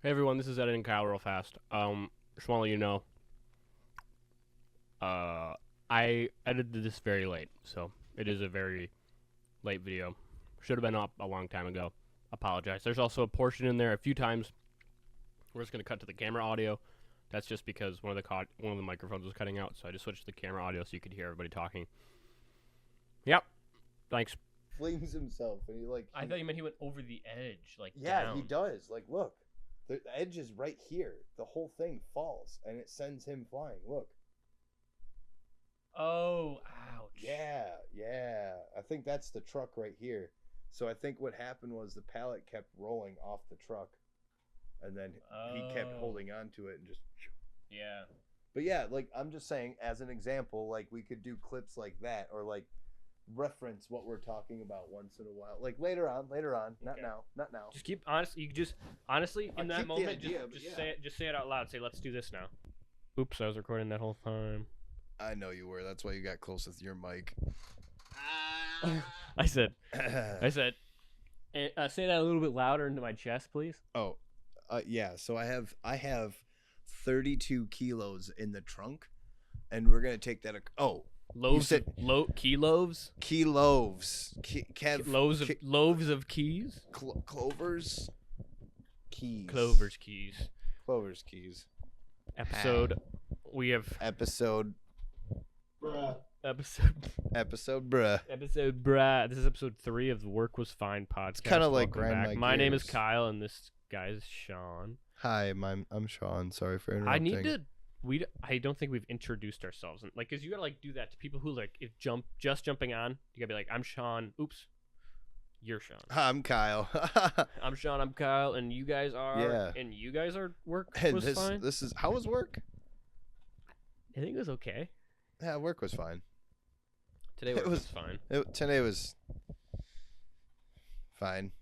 Hey everyone, this is Ed and Kyle real fast. Just want to let you know, I edited this very late, so it is a very late video. Should have been up a long time ago. Apologize. There's also a portion in there a few times. We're just gonna cut to the camera audio. That's just because one of the microphones was cutting out, so I just switched to the camera audio so you could hear everybody talking. Yep. Thanks. Flings himself, and I thought you meant he went over the edge, like yeah, down. he does. Like, look, the edge is right here. The whole thing falls, and it sends him flying. Look. Oh, ouch. Yeah. I think that's the truck right here. So I think what happened was the pallet kept rolling off the truck, and then he kept holding on to it and just. Yeah. But yeah, like I'm just saying, as an example, like we could do clips like that, or like reference what we're talking about once in a while, like later on, not Okay. not now. Just keep honest. You just honestly in that keep the moment, idea, just but yeah. say it. Just say it out loud. Say, "Let's do this now." Oops, I was recording that whole time. I know you were. That's why you got close with your mic. I said, say that a little bit louder into my chest, please. Oh, yeah. So I have 32 kilos in the trunk, and we're gonna take that. Loaves, said- kilos, Kilos, loaves of keys, clovers, keys, clovers keys. clovers keys. Episode, we have Episode, episode, bruh. bruh. This is episode 3 of the Work Was Fine podcast. It's kinda like Welcome grind back. my My name is gears. Kyle, and this guy is Sean. Hi, I'm Sean. Sorry for interrupting. I need to. I don't think we've introduced ourselves, and like, cause you gotta like do that to people who like just jumping on. You gotta be like, I'm Sean. Oops, you're Sean. I'm Kyle. I'm Sean. I'm Kyle, and you guys are. Yeah. And you guys are work And was fine. this is how was work? I think it was okay. Yeah, work was fine. Today work was fine. Today was fine.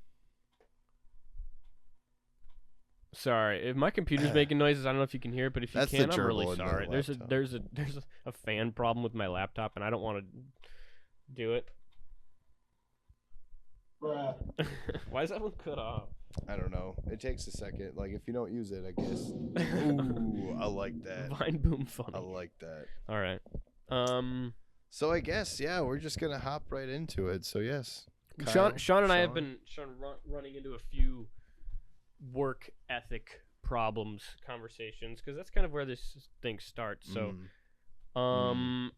Sorry if my computer's making noises. I don't know if you can hear it, but if you That's the can, I'm gerbil really in the sorry. There's laptop. a fan problem with my laptop, and I don't want to do it. Why is that one cut off? I don't know. It takes a second. Like if you don't use it, I guess. Ooh, I like that. Vine boom funny. I like that. All right. So I guess we're just gonna hop right into it. So yes, Sean and I have been running into a few work ethic problems conversations, because that's kind of where this thing starts. So, Sean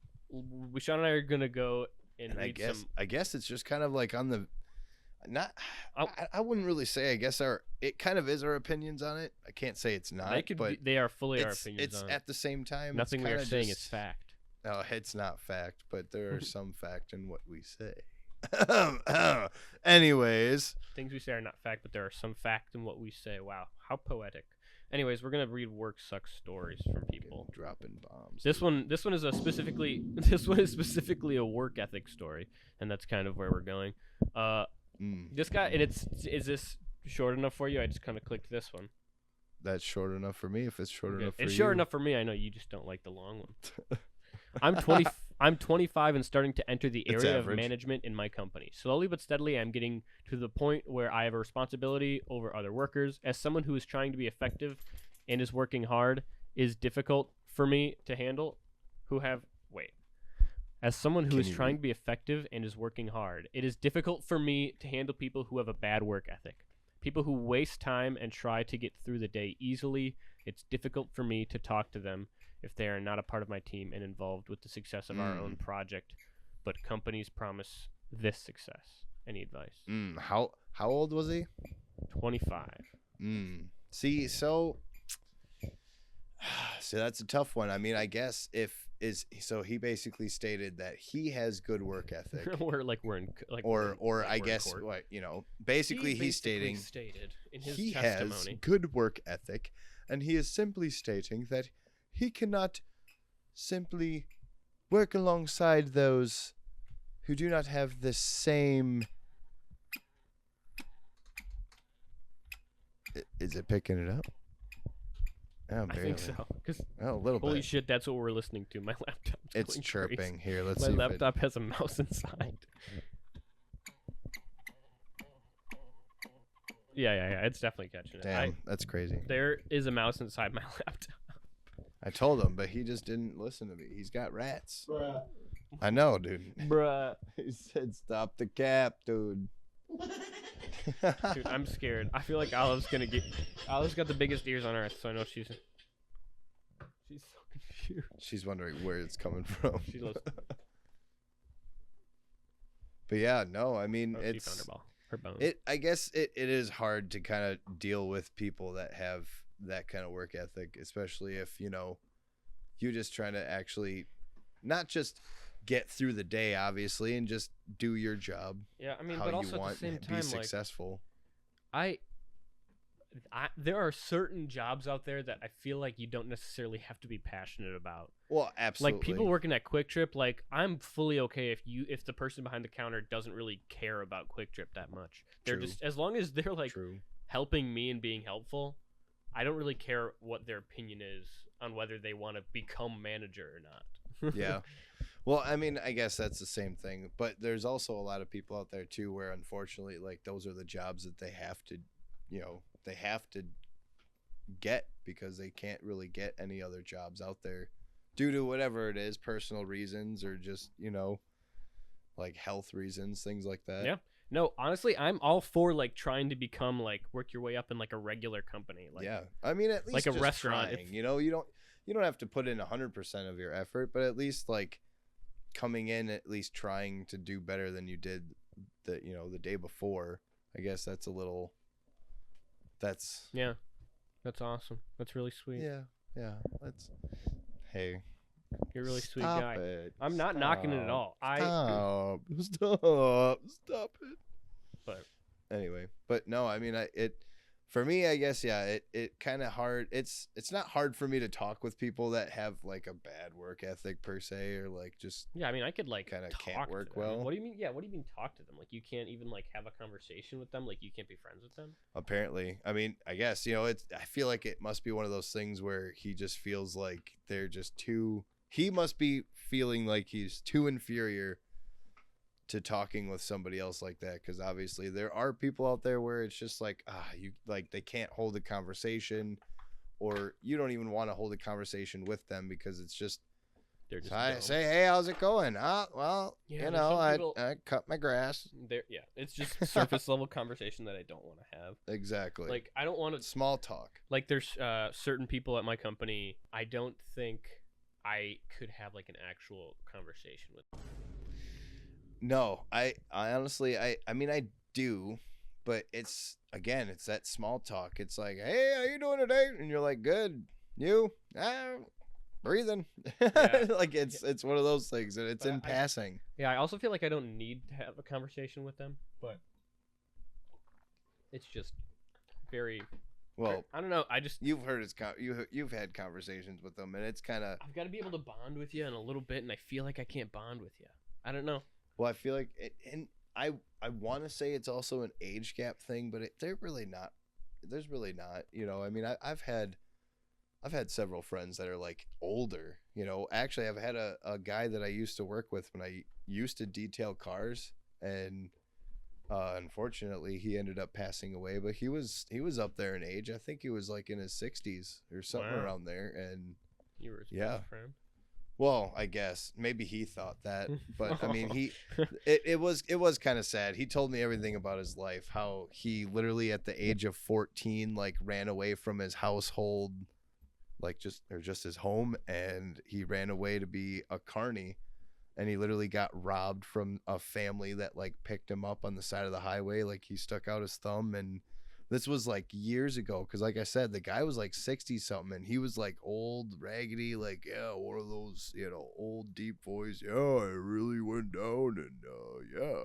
and I are gonna go and I read guess some. I guess it's just kind of like on the. I wouldn't really say. I guess it kind of is our opinions on it. I can't say it's not. They are fully our opinions. It's on at the same time. nothing it's we are kinda saying just, is fact. No, it's not fact, but there are some fact in what we say. Anyways, Things we say are not fact, but there are some fact in what we say. Wow, how poetic. Anyways, we're gonna read work sucks stories from people. dropping bombs. This one is specifically a work ethic story, and that's kind of where we're going. This guy, and is this short enough for you? I just kind of clicked this one. That's short enough for me. If it's short enough for you, it's short enough for me. I know you just don't like the long one. I'm 20. I'm 25 and starting to enter the It's area average. of management in my company. Slowly but steadily, I'm getting to the point where I have a responsibility over other workers. As someone who is trying to be effective and is working hard, is difficult for me to handle. As someone who Can is you trying to be effective and is working hard, it is difficult for me to handle people who have a bad work ethic. People who waste time and try to get through the day easily. It's difficult for me to talk to them if they are not a part of my team and involved with the success of our own project, but companies promise this success. Any advice? How old was he? 25. See, so that's a tough one. I mean, I guess so he basically stated that he has good work ethic. Or I guess court. what basically he's stating stated in his he testimony. has good work ethic, and he is simply stating that he cannot simply work alongside those who do not have the same. Is it picking it up? Oh, I think so. 'Cause a little holy bit. shit, that's what we're listening to. My laptop's It's going chirping. crazy. Here, let's My see. laptop has a mouse inside. Yeah. It's definitely catching it. Damn, that's crazy. There is a mouse inside my laptop. I told him, but he just didn't listen to me. He's got rats. I know, dude. Bruh. He said, "Stop the cap, dude." Dude, I'm scared. I feel like Olive's gonna get. Olive's got the biggest ears on earth, so I know she's so confused. She's wondering where it's coming from. She loves. But yeah, no, I mean, Oh, she it's found her ball. Her bone. I guess it is hard to kind of deal with people that have that kind of work ethic, especially if, you know, you're just trying to actually not just get through the day, obviously, and just do your job Yeah, I mean, how but you also want at the same and time, be like successful. there are certain jobs out there that I feel like you don't necessarily have to be passionate about. Well, absolutely. Like people working at Quick Trip, like I'm fully okay if the person behind the counter doesn't really care about Quick Trip that much. They're True. just as long as they're like True. helping me and being helpful, I don't really care what their opinion is on whether they want to become manager or not. Yeah. Well, I mean, I guess that's the same thing, but there's also a lot of people out there too where unfortunately like those are the jobs that they have to, you know, they have to get because they can't really get any other jobs out there due to whatever it is, personal reasons or just, you know, like health reasons, things like that. Yeah. No, honestly, I'm all for like trying to become like work your way up in like a regular company. Like, yeah. I mean, at least like a just restaurant, trying, you know, you don't have to put in 100% of your effort, but at least like coming in, at least trying to do better than you did the day before. I guess that's Yeah, that's awesome. That's really sweet. yeah. Hey, You're a really sweet stop guy. it. I'm not knocking it at all. Stop it. But Anyway, but no, I mean, for me, I guess, yeah, it kind of hard. It's not hard for me to talk with people that have like a bad work ethic per se, or like just yeah, I mean, I could like Kinda talk can't work to them. well. What do you mean? Yeah, what do you mean talk to them? Like you can't even like have a conversation with them? Like you can't be friends with them? apparently. I mean, I guess, you know, I feel like it must be one of those things where he just feels like they're just too. He must be feeling like he's too inferior to talking with somebody else like that, because obviously there are people out there where it's just like you like they can't hold a conversation, or you don't even want to hold a conversation with them because it's just They're just I dumb. say, hey, how's it going? Well, Yeah, you there's know, some people- I cut my grass. Yeah, it's just surface level conversation that I don't want to have. Exactly. Like I don't want to. small talk. Like there's certain people at my company I don't think I could have like an actual conversation with. No, I honestly, I mean, I do, but it's that small talk. It's like, hey, how you doing today? And you're like, good. You? Breathing. Yeah. Like it's one of those things, and it's But in passing. Yeah, I also feel like I don't need to have a conversation with them, but it's just very. Well, I don't know. I just you've heard you've had conversations with them, and it's kind of. I've got to be able to bond with you in a little bit, and I feel like I can't bond with you. I don't know. Well, I feel like and I want to say it's also an age gap thing, but they're really not. There's really not. You know, I mean, I've had several friends that are like older. You know, actually, I've had a guy that I used to work with when I used to detail cars, and unfortunately, he ended up passing away. But he was up there in age. I think he was like in his 60s or something Wow. around there, and You were his Yeah. best friend. well, I guess maybe he thought that, but I mean, it was kind of sad. He told me everything about his life, how he literally at the age of 14 like ran away from his household, like just his home, and he ran away to be a carny, and he literally got robbed from a family that like picked him up on the side of the highway, like he stuck out his thumb. And this was like years ago, because like I said, the guy was like 60 something, and he was like old, raggedy, like, yeah, one of those, you know, old deep voice. Yeah, I really went down, and yeah.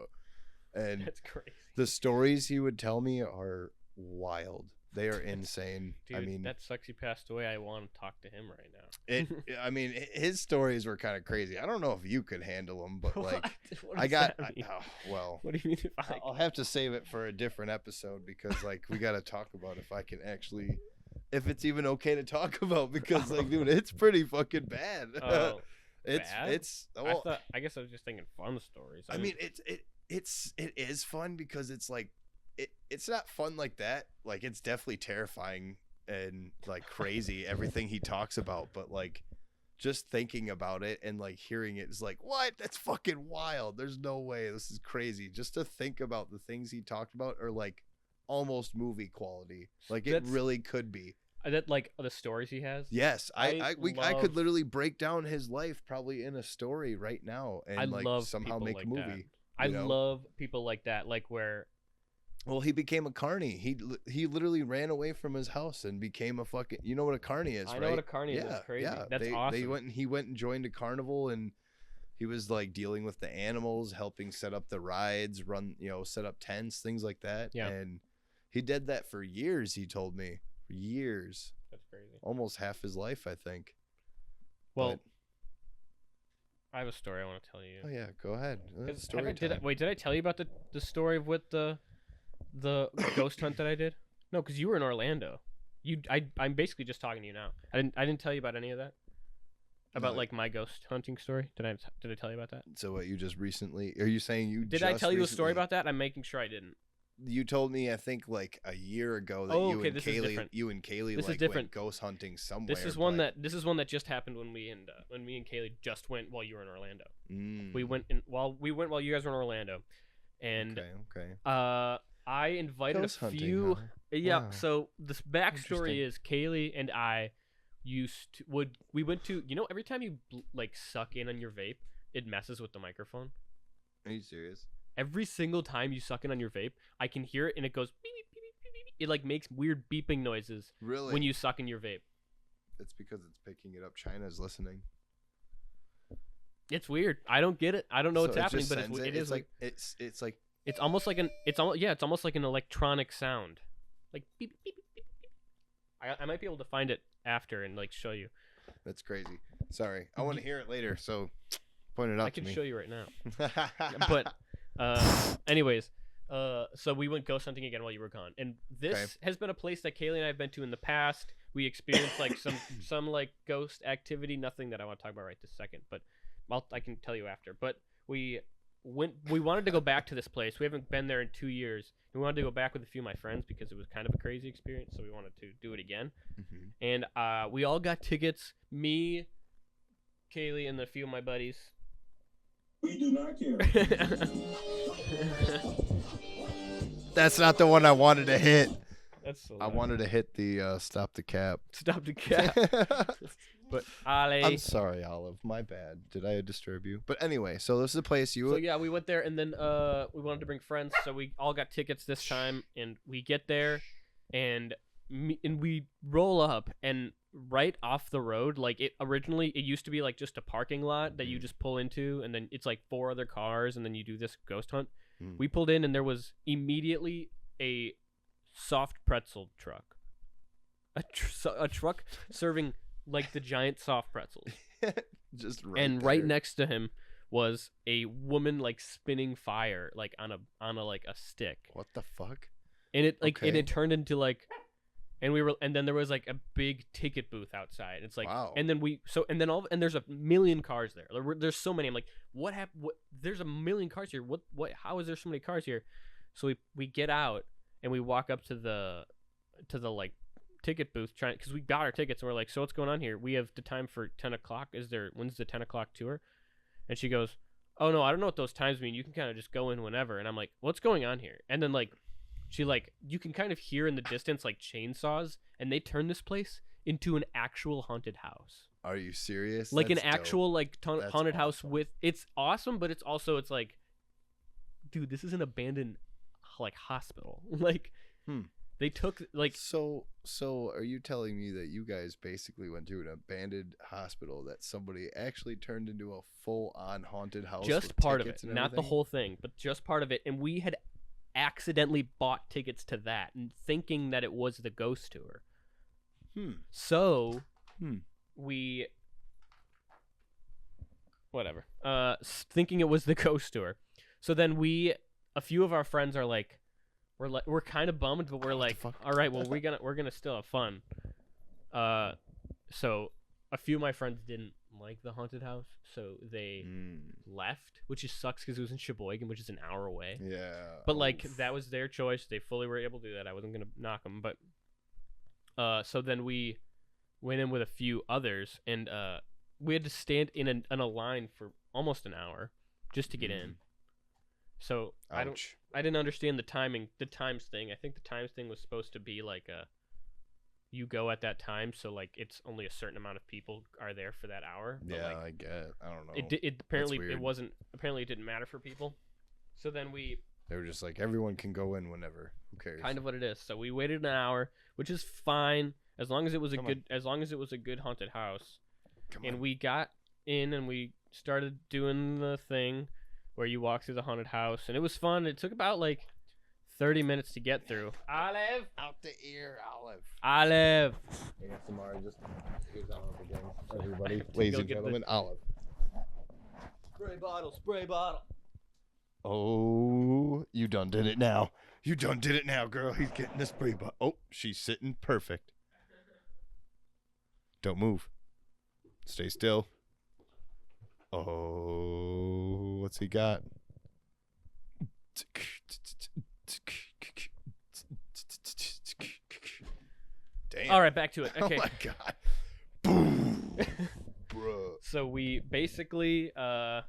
And That's crazy. the stories he would tell me are wild. They are insane. Dude, I mean, that sucks he passed away. I want to talk to him right now. I mean, his stories were kind of crazy. I don't know if you could handle them, but like, What I does got, that mean? well, What do you mean if I? I'll have to save it for a different episode, because like we got to talk about if I can actually, if it's even okay to talk about, because like, dude, it's pretty fucking bad. Oh, it's bad? it's well, I guess I was just thinking fun stories. I mean, it is fun because it's like it's not fun like that. Like, it's definitely terrifying and like crazy everything he talks about, but like just thinking about it and like hearing it is like, what? That's fucking wild. There's no way. This is crazy. Just to think about the things he talked about are like almost movie quality. Like, it That's- really could be. That like the stories he has. Yes, I love- could literally break down his life probably in a story right now and I like love somehow people make like a that. movie. I you know? love people like that, like where Well, he became a carny. He literally ran away from his house and became a fucking. You know what a carny is, I right? know what a carny is. It's crazy. That's awesome. He went and joined a carnival, and he was like dealing with the animals, helping set up the rides, set up tents, things like that. Yeah. And he did that for years. He told me for years, That's crazy. almost half his life, I think. Well, But- I have a story I want to tell you. oh yeah, go ahead. Did Story did time. did I tell you about the story of with the ghost hunt that I did? No, because you were in Orlando. I'm basically just talking to you now. I didn't tell you about any of that. About No. like my ghost hunting story. Did I tell you about that? So what you just recently? Are you saying you? Did I just tell you a story recently- about that? I'm making sure I didn't. You told me, I think, like a year ago that Oh, you okay, and this is Kaylee, different. like This is different. went ghost hunting somewhere. This is one that just happened when me and Kaylee just went while you were in Orlando. We went while you guys were in Orlando, and okay. I invited Ghost a hunting, few. huh? Yeah. Wow. So this backstory Interesting. is Kaylee and I we went to every time you like suck in on your vape, it messes with the microphone. Are you serious? Every single time you suck in on your vape, I can hear it and it goes beep beep beep beep beep. It like makes weird beeping noises Really? when you suck in your vape. It's because it's picking it up. China's listening. It's weird. I don't get it. I don't know what's So it happening, just but sends it is like it's like it's almost like it's almost like an electronic sound, like beep beep beep beep. beep. I might be able to find it after and like show you. that's crazy. Sorry, I want to hear it later. So point it out I to can me. show you right now. But anyways, so we went ghost hunting again while you were gone, and this Okay. has been a place that Kaylee and I have been to in the past. We experienced like some like ghost activity, nothing that I want to talk about right this second, but I can tell you after. But we wanted to go back to this place. We haven't been there in 2 years. We wanted to go back with a few of my friends because it was kind of a crazy experience, so we wanted to do it again. Mhm. And we all got tickets. Me, Kaylee, and a few of my buddies. We do not care. That's not the one I wanted to hit. That's so I loud. wanted to hit the stop the cap. Stop the cat. But Ale. I'm sorry, Olive. My bad. Did I disturb you? But anyway, so this is a place you. So yeah, we went there, and then we wanted to bring friends, so we all got tickets this time, and we get there, and we roll up, and right off the road, like it used to be like just a parking lot that you just pull into, and then it's like 4 other cars, and then you do this ghost hunt. Mm. We pulled in, and there was immediately a soft pretzel truck, a truck serving like the giant soft pretzels. Just right And right there. next to him was a woman like spinning fire like on a like a stick, What the fuck? and it like and Okay. it turned into like, and then there was like a big ticket booth outside. It's like, Wow. and then there's a million cars there. There's so many. I'm like, what happened? There's a million cars here. What how is there so many cars here? So we get out and we walk up to the like ticket booth because we got our tickets, and we're like, so what's going on here? We have the time for 10 o'clock. When's the 10 o'clock tour? And she goes, oh no, I don't know what those times mean. You can kind of just go in whenever. And I'm like, what's going on here? And then like she like, you can kind of hear in the distance like chainsaws, and they turn this place into an actual haunted house, Are you serious? like That's an dope. actual like That's haunted house awesome. with. It's awesome, but it's like, dude, this is an abandoned like hospital. Like they took like So are you telling me that you guys basically went to an abandoned hospital that somebody actually turned into a full-on haunted house? just with part of it, tickets and not the everything? whole thing, but just part of it. And we had accidentally bought tickets to that, and thinking that it was the ghost tour. So we whatever. Thinking it was the ghost tour. So then a few of our friends are like, we're kind of bummed, but we're like, fuck? all right, well we're gonna still have fun. So a few of my friends didn't like the haunted house, so they Mm, left, which just sucks because it was in Sheboygan, which is an hour away. yeah. But like Oof. that was their choice. They fully were able to do that. I wasn't gonna knock them, but so then we went in with a few others, and we had to stand in a line for almost an hour just to get in. So Ouch. I didn't understand the times thing. I think the times thing was supposed to be like you go at that time, so like it's only a certain amount of people are there for that hour. But, Yeah, like, I get. I don't know. it apparently it weird. wasn't apparently it didn't matter for people. So then we They were just like, everyone can go in whenever. Who cares? kind of what it is. So we waited an hour, which is fine as long as it was Come on. as long as it was a good haunted house. Come And on. we got in and we started doing the thing where you walk through the haunted house, and it was fun. It took about like 30 minutes to get through. Olive, Out the ear, Olive. Olive. ASMR, just here's Olive again. Everybody, have to ladies go and get the- gentlemen, Olive. Spray bottle, spray bottle. Oh, you done did it now. You done did it now, girl. He's getting the spray bottle. Oh, she's sitting perfect. Don't move. Stay still. Oh, what's he got? Damn. All right, back to it. Okay. Oh my god. Boom. Bruh. So we basically went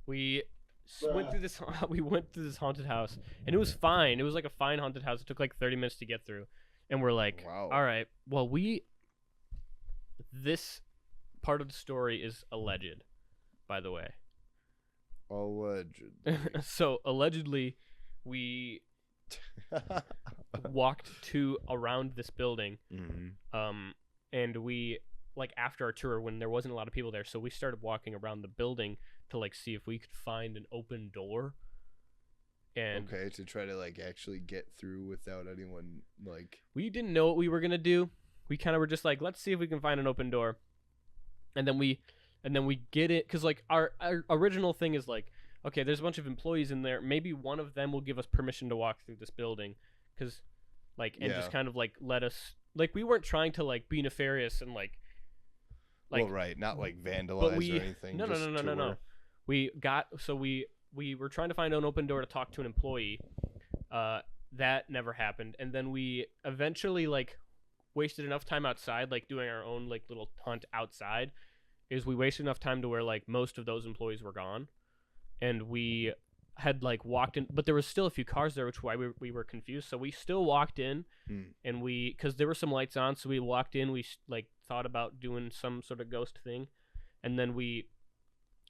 through this we went through this haunted house, and it was fine. It was like a fine haunted house. It took like 30 minutes to get through, and we're like, Wow. all right, well this part of the story is alleged, by the way. Allegedly. So allegedly we walked around this building, Mhm. and we, like, after our tour when there wasn't a lot of people there, so we started walking around the building to like see if we could find an open door. And Okay, to try to like actually get through without anyone like. we didn't know what we were gonna do. We kind of were just like, let's see if we can find an open door. And then we get it, because like our original thing is like, okay, there's a bunch of employees in there. Maybe one of them will give us permission to walk through this building, because like, and just Yeah. kind of like let us, like, we weren't trying to like be nefarious and like Well, right, not like but vandalize we or anything. no just no. tour. We were trying to find an open door to talk to an employee. That never happened, and then we eventually like wasted enough time outside, like doing our own like little hunt outside. Is we wasted enough time to where like most of those employees were gone, and we had like walked in, but there was still a few cars there, which is why we were confused. So we still walked in, and because there were some lights on, so we walked in. We like thought about doing some sort of ghost thing, and then we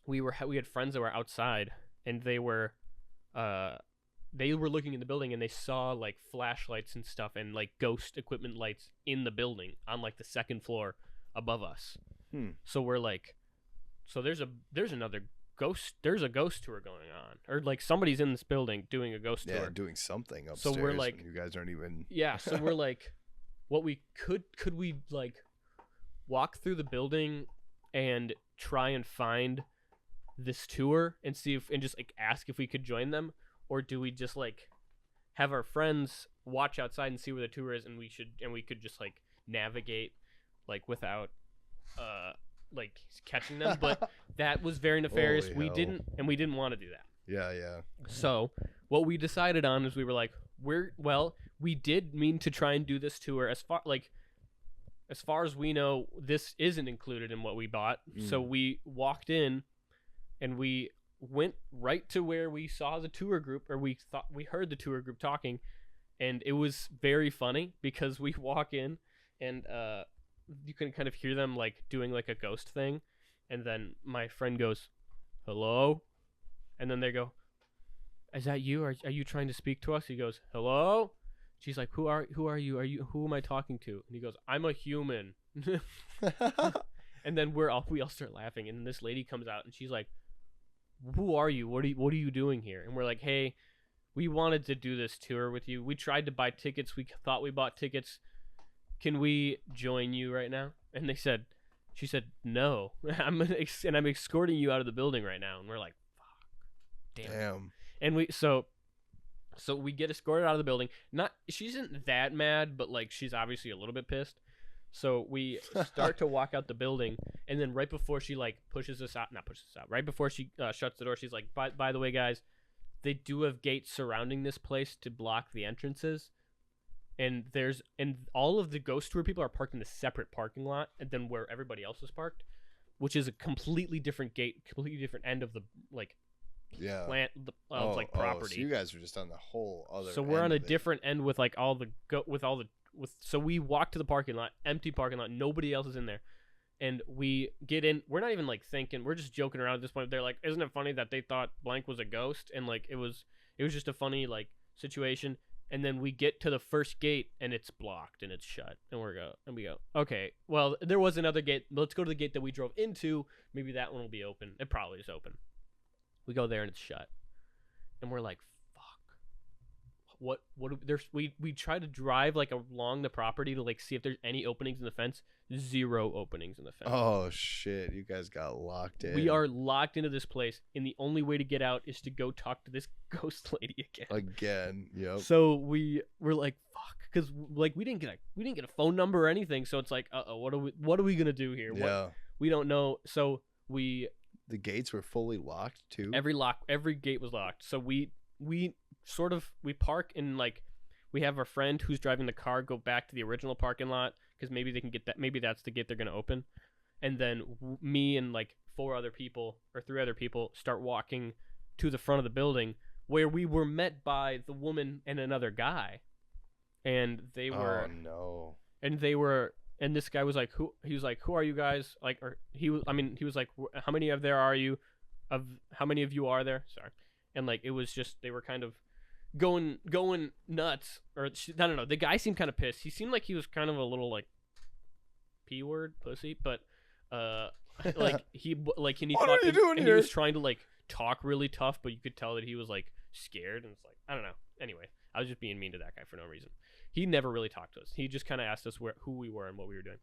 had friends that were outside, and they were looking in the building, and they saw like flashlights and stuff and like ghost equipment lights in the building on like the second floor above us. So we're like, so there's another ghost. There's a ghost tour going on, or like somebody's in this building doing a ghost Yeah, tour. doing something So upstairs. we're like- and you guys aren't even. Yeah, so we're like, what we could we like walk through the building and try and find this tour and see if, and just like ask if we could join them, or do we just like have our friends watch outside and see where the tour is, and we could just like navigate like without like catching them. But that was very nefarious. Holy We hell. didn't want to do that. Yeah. So what we decided on is we were like, we did mean to try and do this tour. As far as we know, this isn't included in what we bought. So we walked in, and we went right to where we saw the tour group, or we thought we heard the tour group talking, and it was very funny because we walk in, and you can kind of hear them like doing like a ghost thing, and then my friend goes, "Hello," and then they go, "Is that you? Are you trying to speak to us?" He goes, "Hello." She's like, who are you? Who am I talking to?" And he goes, "I'm a human." And then we all start laughing, and this lady comes out, and she's like, "Who are you? What are you doing here?" And we're like, "Hey, we wanted to do this tour with you. We tried to buy tickets. We thought we bought tickets. Can we join you right now?" And she said, "No, I'm escorting you out of the building right now." And we're like, "Fuck, damn." And so we get escorted out of the building. She isn't that mad, but like she's obviously a little bit pissed. So we start to walk out the building, and then right before she like right before she shuts the door, she's like, by the way, guys, they do have gates surrounding this place to block the entrances, and all of the ghost tour people are parked in a separate parking lot, and then where everybody else is parked, which is a completely different gate, completely different end of the like Yeah. plant of like property. So you guys are just on the whole other. So we're on end a of it. different end with like so we walk to the parking lot, empty parking lot, nobody else is in there. And we get in, we're not even like thinking, we're just joking around at this point. They're like, isn't it funny that they thought blank was a ghost? And like it was just a funny like situation. And then we get to the first gate and it's blocked and it's shut. And we go, okay, well, there was another gate. Let's go to the gate that we drove into. Maybe that one will be open. It probably is open. We go there and it's shut. And we're like, fuck. We try to drive like along the property to like see if there's any openings in the fence. 0 openings in the fence. Oh shit! You guys got locked in. We are locked into this place, and the only way to get out is to go talk to this ghost lady again. Again. Yep. So we're like, fuck, because like we didn't get a phone number or anything. So it's like, what are we gonna do here? Yeah. We don't know. So The gates were fully locked too. every gate was locked. So we park and like we have our friend who's driving the car go back to the original parking lot because maybe they can get that. Maybe that's the gate they're gonna open. And then me and like 3 other people start walking to the front of the building where we were met by the woman and another guy, and they were. Oh no. And this guy was like, who are you guys? Like, or he was like, how many of you are there? Sorry. And like, it was just, they were kind of going nuts, or I don't know. The guy seemed kind of pissed. He seemed like he was kind of a little like P-word pussy, but like he What are you doing he here? was trying to like talk really tough, but you could tell that he was like scared, and it's like, I don't know. Anyway, I was just being mean to that guy for no reason. He never really talked to us. He just kind of asked us who we were and what we were doing.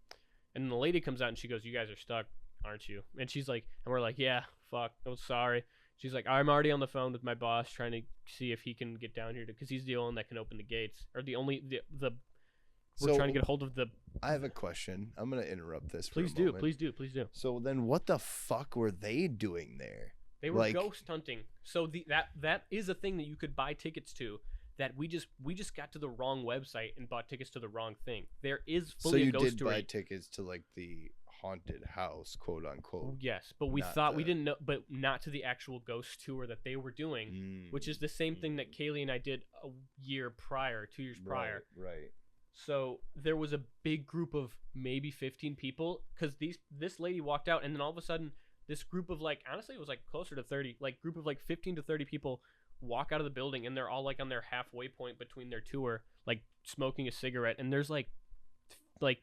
And then the lady comes out and she goes, "You guys are stuck, aren't you?" And she's like, and we're like, "Yeah, fuck, I'm sorry." She's like, "I'm already on the phone with my boss trying to see if he can get down here because he's the only one that can open the gates, or we're trying to get a hold of the." I have a question. I'm gonna interrupt this. Please for a do, moment. please do, please do. So then, what the fuck were they doing there? They were Like- ghost hunting. So that is a thing that you could buy tickets to. That we just got to the wrong website and bought tickets to the wrong thing. There is So fully you a ghost did tour. buy tickets to like the haunted house, quote unquote. Yes, but we Not thought we the- didn't know, but not to the actual ghost tour that they were doing, which is the same thing that Kaylee and I did a year prior, 2 years prior. Right. So there was a big group of maybe 15 people because this lady walked out, and then all of a sudden this group of like, honestly it was like closer to 30, like group of like 15 to 30 people walk out of the building, and they're all like on their halfway point between their tour, like smoking a cigarette, and there's like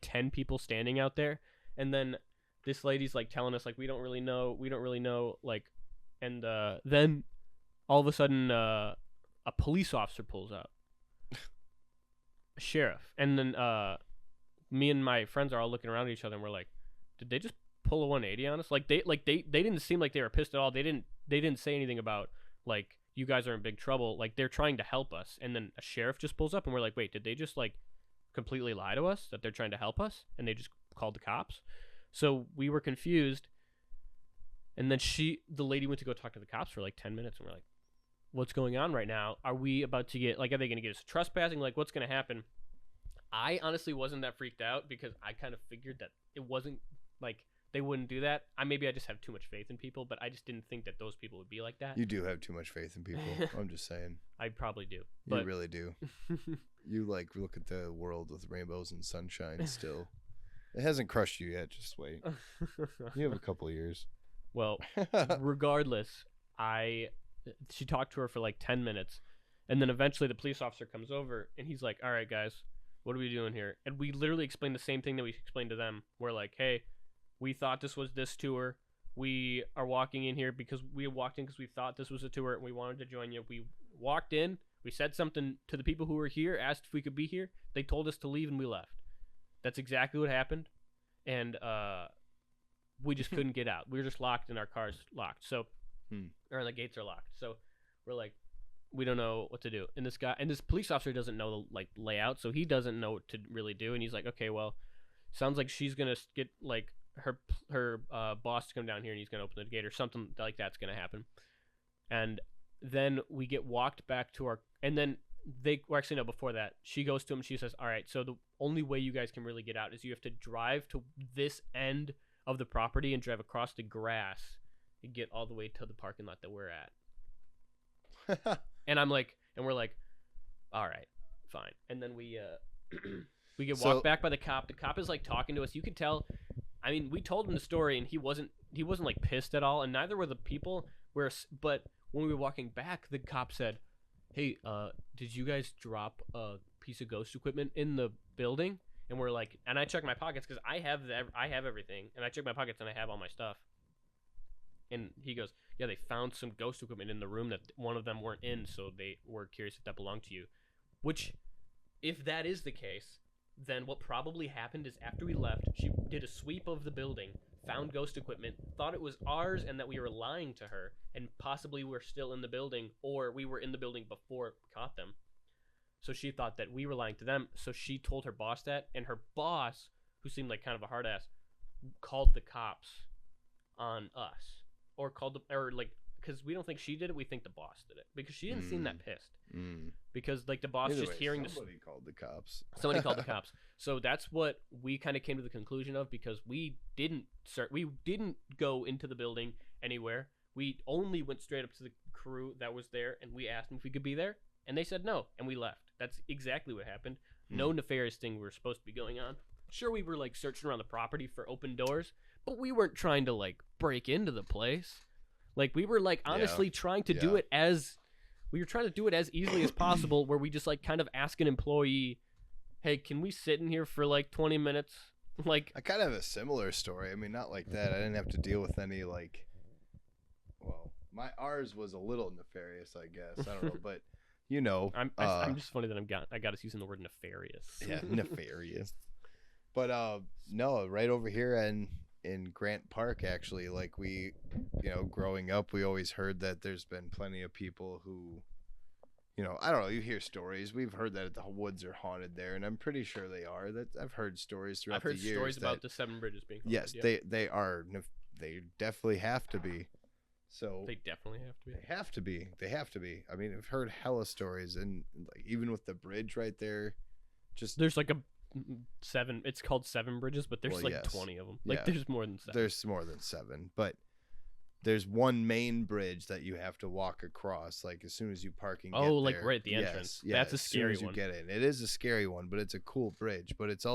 10 people standing out there, and then this lady's like telling us like we don't really know like, and then all of a sudden a police officer pulls out, a sheriff, and then me and my friends are all looking around at each other, and we're like, did they just pull a 180 on us? Like they didn't seem like they were pissed at all. They didn't say anything about like, you guys are in big trouble. Like, they're trying to help us. And then a sheriff just pulls up, and we're like, wait, did they just like completely lie to us that they're trying to help us, and they just called the cops? So we were confused. And then the lady went to go talk to the cops for like 10 minutes, and we're like, what's going on right now? Are we about to get, like, are they going to get us trespassing? Like, what's going to happen? I honestly wasn't that freaked out because I kind of figured that it wasn't like they wouldn't do that. Maybe I just have too much faith in people, but I just didn't think that those people would be like that. You do have too much faith in people. I'm just saying. I probably do. You But really do. You like look at the world with rainbows and sunshine still. It hasn't crushed you yet. Just wait. You have a couple of years. Well, regardless, she talked to her for like 10 minutes, and then eventually the police officer comes over, and he's like, all right, guys, what are we doing here? And we literally explained the same thing that we explained to them. We're like, hey, we thought this was this tour. We are walking in here because we walked in because we thought this was a tour, and we wanted to join you. We walked in. We said something to the people who were here, asked if we could be here. They told us to leave, and we left. That's exactly what happened. And we just couldn't get out. We were just locked, and our car's locked. So, or the gates are locked. So we're like, we don't know what to do. And this police officer doesn't know the like layout, so he doesn't know what to really do. And he's like, okay, well, sounds like she's gonna get like her boss to come down here and he's gonna open the gate or something like that's gonna happen. And then we get walked back to our, and then actually no, before that she goes to him and she says, all right, so the only way you guys can really get out is you have to drive to this end of the property and drive across the grass and get all the way to the parking lot that we're at. And I'm like, and we're like, all right, fine. And then we we get walked back by the cop. The cop is like talking to us. You could tell. I mean, we told him the story, and he wasn't like pissed at all, and neither were the people. But when we were walking back, the cop said, "Hey, did you guys drop a piece of ghost equipment in the building?" And we're like, and I checked my pockets because I have everything, and I checked my pockets and I have all my stuff. And he goes, "Yeah, they found some ghost equipment in the room that one of them weren't in, so they were curious if that belonged to you." Which, if that is the case, then what probably happened is after we left, she did a sweep of the building, found ghost equipment, thought it was ours and that we were lying to her, and possibly we're still in the building, or we were in the building before it caught them. So she thought that we were lying to them, so she told her boss that, and her boss, who seemed like kind of a hard ass, called the cops on us. Or because we don't think she did it, we think the boss did it. Because she didn't seem that pissed. Because like the boss Either just way, hearing this. somebody called the cops. Somebody called the cops. So that's what we kind of came to the conclusion of, because we didn't go into the building anywhere. We only went straight up to the crew that was there, and we asked them if we could be there, and they said no, and we left. That's exactly what happened. No nefarious thing were supposed to be going on. Sure, we were like searching around the property for open doors, but we weren't trying to like break into the place. Like we were like honestly trying to do it as easily as possible, where we just like kind of ask an employee, "Hey, can we sit in here for like 20 minutes?" Like I kind of have a similar story. I mean, not like that. I didn't have to deal with any like. Well, ours was a little nefarious, I guess. I don't know, but you know, I'm just funny that I got us using the word nefarious. Yeah, nefarious. But no, right over here in Grant Park, actually, like we, growing up, we always heard that there's been plenty of people who, I don't know, you hear stories. We've heard that the woods are haunted there, and I'm pretty sure they are. That I've heard stories throughout the years. I've heard stories about the Seven Bridges being haunted. Yes, they are. They definitely have to be. So they definitely have to be. They have to be. They have to be. I mean, I've heard hella stories, and like even with the bridge right there, just there's like seven. It's called Seven Bridges, but there's 20 of them. Like there's more than 7. There's more than 7, but there's one main bridge that you have to walk across. Like as soon as you park and get like there. right at the entrance. Yeah, that's a scary as soon one. as you get in, it is a scary one, but it's a cool bridge. But it's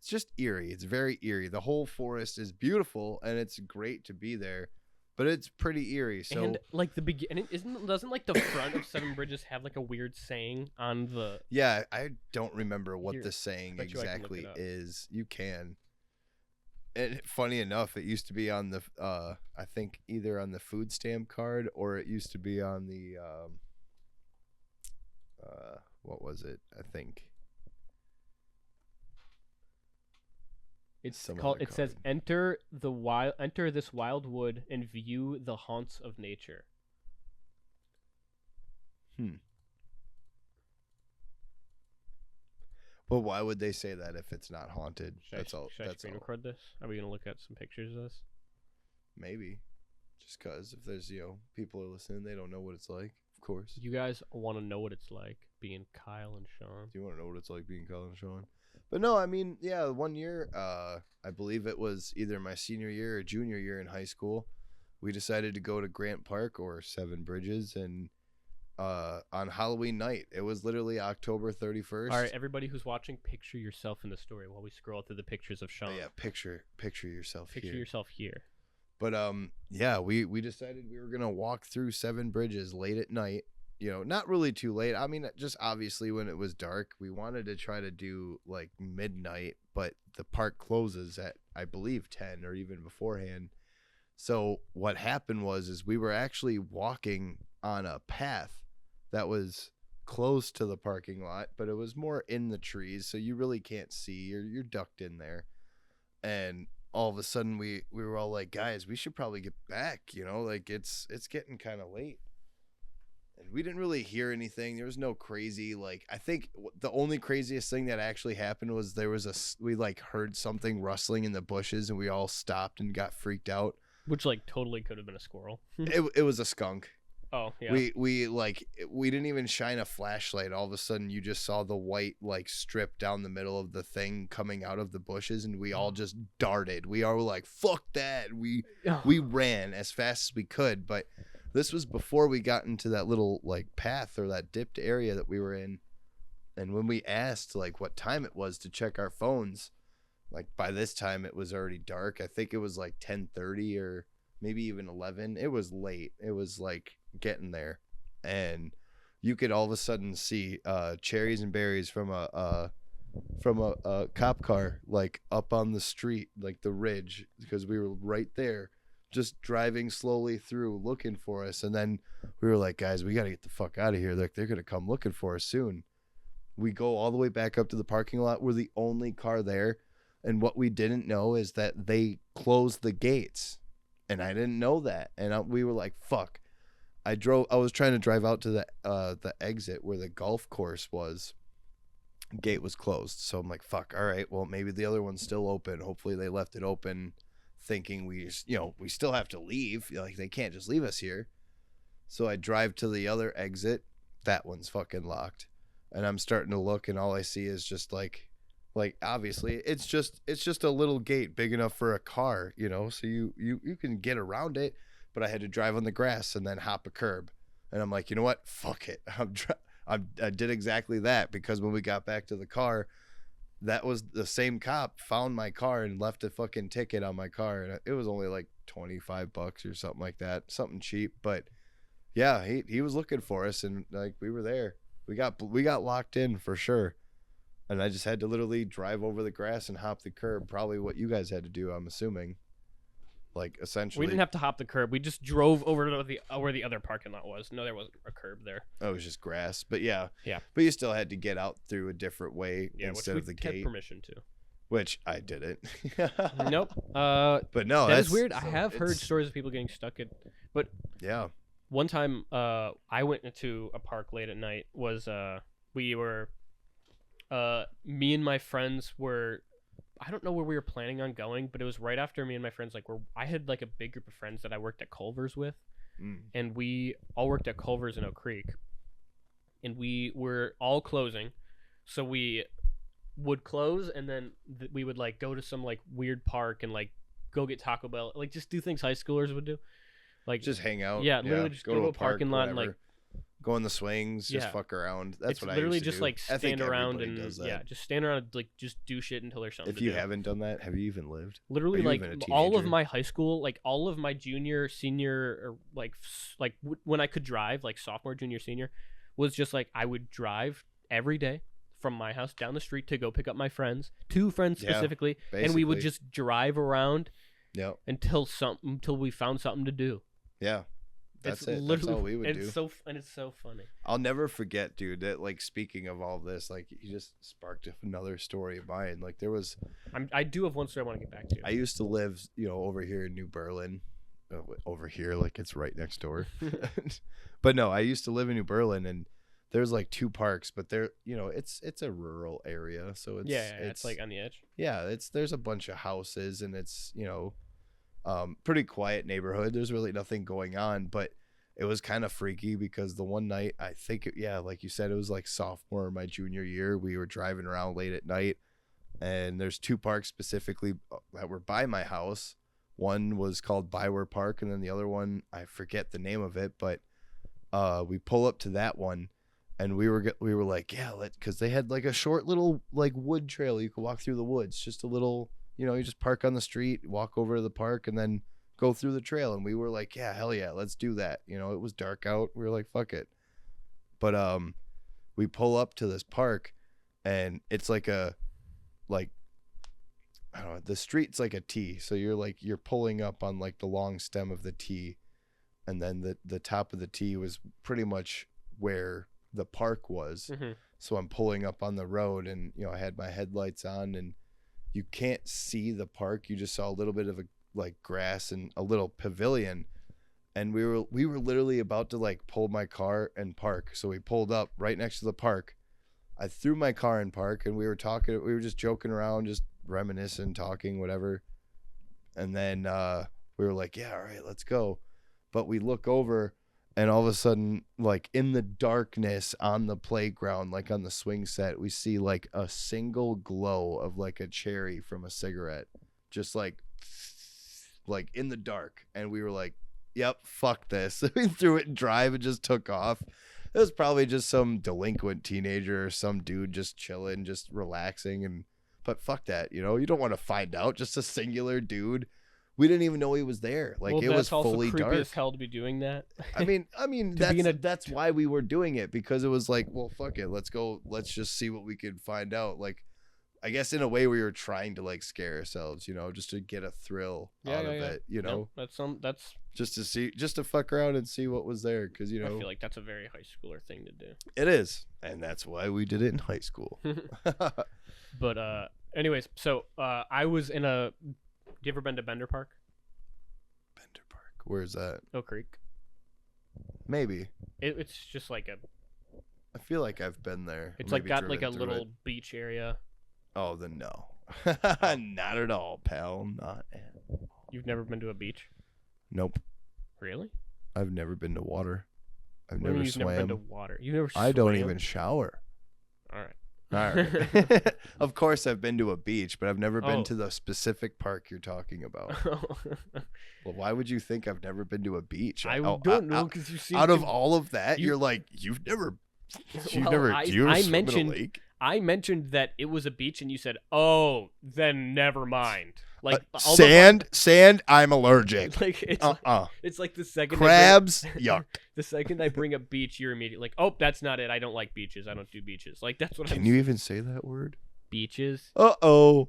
just eerie. It's very eerie. The whole forest is beautiful, and it's great to be there. But it's pretty eerie. So and like the beginning, doesn't like the front of Seven Bridges have like a weird saying on the? Yeah, I don't remember what the saying bet you I can look exactly it up. is. You can. And funny enough, it used to be on the I think either on the food stamp card, or it used to be on the what was it? I think it's called. It says, "Enter this wild wood and view the haunts of nature." But why would they say that if it's not haunted? Should I screen record this? Are we gonna look at some pictures of this? Maybe, just cause if there's people are listening, they don't know what it's like. Of course. You guys want to know what it's like being Kyle and Sean? Do you want to know what it's like being Kyle and Sean? But no, I mean, yeah, one year, I believe it was either my senior year or junior year in high school, we decided to go to Grant Park or Seven Bridges, and on Halloween night, it was literally October 31st. All right, everybody who's watching, picture yourself in the story while we scroll through the pictures of Sean. Oh, yeah, picture yourself here. Picture yourself here. But yeah, we decided we were gonna walk through Seven Bridges late at night. Not really too late. I mean, just obviously when it was dark. We wanted to try to do like midnight, but the park closes at, I believe, 10 or even beforehand. So what happened was we were actually walking on a path that was close to the parking lot, but it was more in the trees, so you really can't see. You're ducked in there. And all of a sudden we were all like, guys, we should probably get back, like it's getting kind of late. And we didn't really hear anything. There was no crazy, like, I think the only craziest thing that actually happened was we like heard something rustling in the bushes and we all stopped and got freaked out. Which like totally could have been a squirrel. It was a skunk. Oh yeah. We didn't even shine a flashlight. All of a sudden you just saw the white like strip down the middle of the thing coming out of the bushes, and we all just darted. We all were like, fuck that. We ran as fast as we could, but this was before we got into that little like path or that dipped area that we were in. And when we asked like what time it was to check our phones, like by this time it was already dark. I think it was like 10:30 or maybe even 11. It was late. It was like getting there. And you could all of a sudden see cherries and berries from a cop car like up on the street, like the ridge, because we were right there, just driving slowly through looking for us. And then we were like, guys, we got to get the fuck out of here. Like, they're going to come looking for us soon. We go all the way back up to the parking lot. We're the only car there. And what we didn't know is that they closed the gates. And I didn't know that. And we were like, fuck. I was trying to drive out to the exit where the golf course was. Gate was closed. So I'm like, fuck. All right. Well, maybe the other one's still open. Hopefully they left it open, thinking we still have to leave. Like, they can't just leave us here. So I drive to the other exit. That one's fucking locked. And I'm starting to look, and all I see is just like obviously it's just a little gate big enough for a car, so you can get around it. But I had to drive on the grass and then hop a curb. And I'm like, you know what? Fuck it. I did exactly that, because when we got back to the car, that was the same cop found my car and left a fucking ticket on my car. And it was only like $25 or something like that. Something cheap. But yeah, he was looking for us, and like we were there. We got locked in for sure. And I just had to literally drive over the grass and hop the curb. Probably what you guys had to do, I'm assuming. Like, essentially. We didn't have to hop the curb. We just drove over to where the other parking lot was. No, there wasn't a curb there. Oh, it was just grass. But yeah. Yeah. But you still had to get out through a different way instead which of the we had gate. permission to. Which I didn't. Nope. But no, that is that's weird. I have heard stories of people getting stuck in. But yeah. one time, I went into a park late at night. Me and my friends were. I don't know where we were planning on going, but it was right after me and my friends I had like a big group of friends that I worked at Culver's with, and we all worked at Culver's in Oak Creek, and we were all closing, so we would close, and then we would like go to some like weird park and like go get Taco Bell, like just do things high schoolers would do, like just hang out. Yeah, literally just go to a parking lot and like go in the swings, just fuck around. That's it's what I literally used to just do. like I think stand around everybody and does that. just stand around, like just do shit until there's something If to you do. haven't done that, have you even lived? Literally, Are you like even a all of teenager? my high school, like all of my junior, senior, or when I could drive, like sophomore, junior, senior, was just like I would drive every day from my house down the street to go pick up my friends, two friends Yeah, specifically, and we would basically. just drive around Yep. until we found something to do. Yeah. That's It's it. That's literally, all we would and do. It's so funny. I'll never forget, dude, that like speaking of all this, like you just sparked another story of mine. Like there was I do have one story I want to get back to. I used to live, over here in New Berlin. Over here, like it's right next door. But no, I used to live in New Berlin, and there's like two parks, but it's a rural area, so it's like on the edge. Yeah, there's a bunch of houses, and it's pretty quiet neighborhood. There's really nothing going on, but it was kind of freaky because the one night, I think like you said, it was like sophomore or my junior year, we were driving around late at night, and there's two parks specifically that were by my house. One was called Byware Park, and then the other one, I forget the name of it, but we pull up to that one, and we were like, yeah, because they had like a short little like wood trail you could walk through the woods, just a little. You just park on the street, walk over to the park, and then go through the trail. And we were like, yeah, hell yeah, let's do that. It was dark out. We were like, fuck it. But we pull up to this park, and it's like I don't know, the street's like a T. So you're pulling up on like the long stem of the T, and then the top of the T was pretty much where the park was. Mm-hmm. So I'm pulling up on the road, and I had my headlights on, and you can't see the park. You just saw a little bit of like grass and a little pavilion. and we were literally about to like pull my car and park. So we pulled up right next to the park. I threw my car in park, and we were just joking around, just reminiscing, talking, whatever. And then we were like, yeah, all right, let's go. But we look over, and all of a sudden, like in the darkness on the playground, like on the swing set, we see like a single glow of like a cherry from a cigarette, just like in the dark. And we were like, yep, fuck this. We threw it in drive and just took off. It was probably just some delinquent teenager or some dude just chilling, just relaxing. But fuck that, you don't want to find out. Just a singular dude. We didn't even know he was there. Like, well, it was also fully creepy dark. as hell to be doing that. I mean, To be in that's why we were doing it, because it was like, well, fuck it, let's go. Let's just see what we could find out. Like, I guess in a way we were trying to like scare ourselves, just to get a thrill out of it, No, that's just to fuck around and see what was there, because I feel like that's a very high schooler thing to do. it is, and that's why we did it in high school. But anyways, so I was in a. You ever been to Bender Park? Bender Park, where's that? Oak Creek. Maybe. It's just like a. I feel like I've been there. It's Maybe like got like a driven through little it. beach area. Oh, then no. Not at all, pal. Not at all. You've never been to a beach? Nope. Really? I've never been to water. I've What do you never mean you've swam. never been to water. You never. I don't swam? even shower. All right. All right. Of course, I've been to a beach, but I've never been Oh. to the specific park you're talking about. Well, why would you think I've never been to a beach? I Oh, don't know because you seem Out of to- all of that, you- you're like, you've never. You've Well, never. I- do you ever I swim in a mentioned- lake? I mentioned that it was a beach, and you said, "Oh, then never mind." Like all the- Sand. I'm allergic. Like it's it's like the second Crabs. Yuck. the second I bring up beach, you're immediately like, "Oh, that's not it. I don't like beaches. I don't do beaches." Like that's what Can I'm. you even say that word? Beaches. Uh-oh.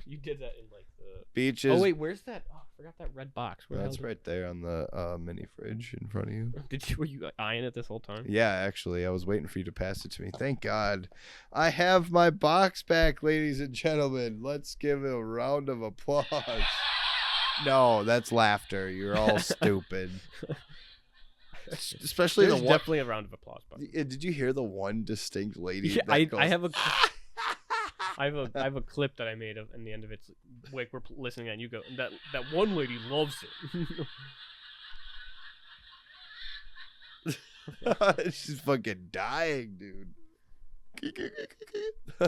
You did that in like the. Beaches. Oh wait, where's that? Oh, I forgot that red box. Where the That's hell's it? right there on the mini fridge in front of you. Were you eyeing it this whole time? Yeah, actually, I was waiting for you to pass it to me. Thank God. I have my box back, ladies and gentlemen. Let's give it a round of applause. No, that's laughter. You're all stupid. Especially There's the one. definitely a round of applause. But Did you hear the one distinct lady? yeah, that I goes, have a. I have a clip that I made of in the end of it. Like we're listening and you go, that one lady loves it. She's fucking dying, dude.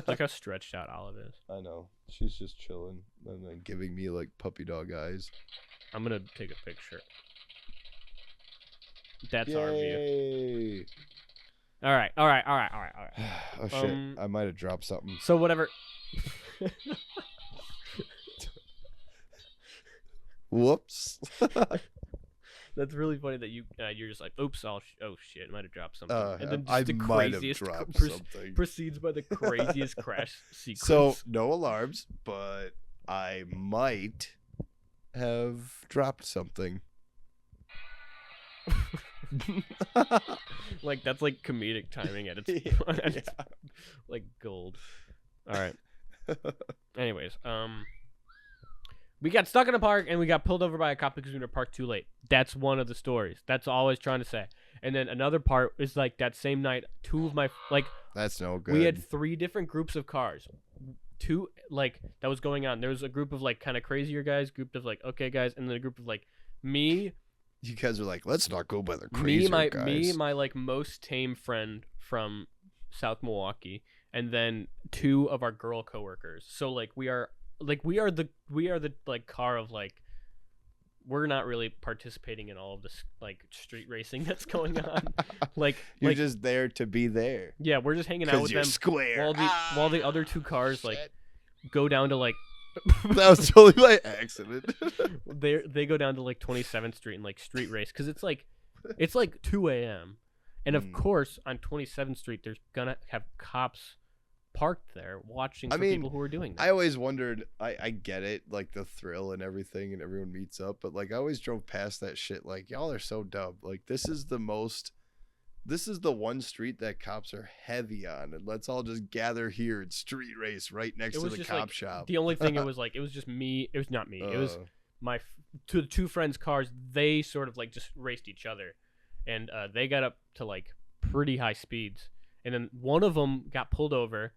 Look how stretched out Olive is. I know. She's just chilling and then giving me like puppy dog eyes. I'm gonna take a picture. That's our view. Yay. All right. Oh shit! Um, I might have dropped something. So whatever. Whoops. That's really funny that you're just like, oops, oh shit, I might have dropped something, and then just I the might have craziest dropped something. proceeds by the craziest crash So sequence. no alarms, but I might have dropped something. Like that's like comedic timing at its Yeah. like gold. All right. Anyways, we got stuck in a park and we got pulled over by a cop because we were parked too late. That's one of the stories. That's all I was trying to say. And then another part is like that same night, two of my That's no good. we had three different groups of cars. Two like that was going on. There was a group of like kind of crazier guys, group of like okay guys, and then a group of like me. You guys are like, let's not go by the crazier guys. Me, my like most tame friend from South Milwaukee, and then two of our girl coworkers. So like we are the like car of like we're not really participating in all of this like street racing that's going on. Like You're like just there to be there. yeah, we're just hanging out Because with you're them square. while the other two cars like go down to like That was totally by accident. they go down to like 27th Street and like street race because it's like 2 a.m. and of course on 27th Street there's gonna have cops parked there watching for people who are doing that. I always wondered, I get it, like the thrill and everything and everyone meets up, but like I always drove past that shit like y'all are so dumb. Like this is the one street that cops are heavy on, and let's all just gather here and street race right next It to was the just, cop like, shop. The only thing it was just me. It was not me. It was to the two friends' cars, they sort of like just raced each other, and they got up to like pretty high speeds, and then one of them got pulled over,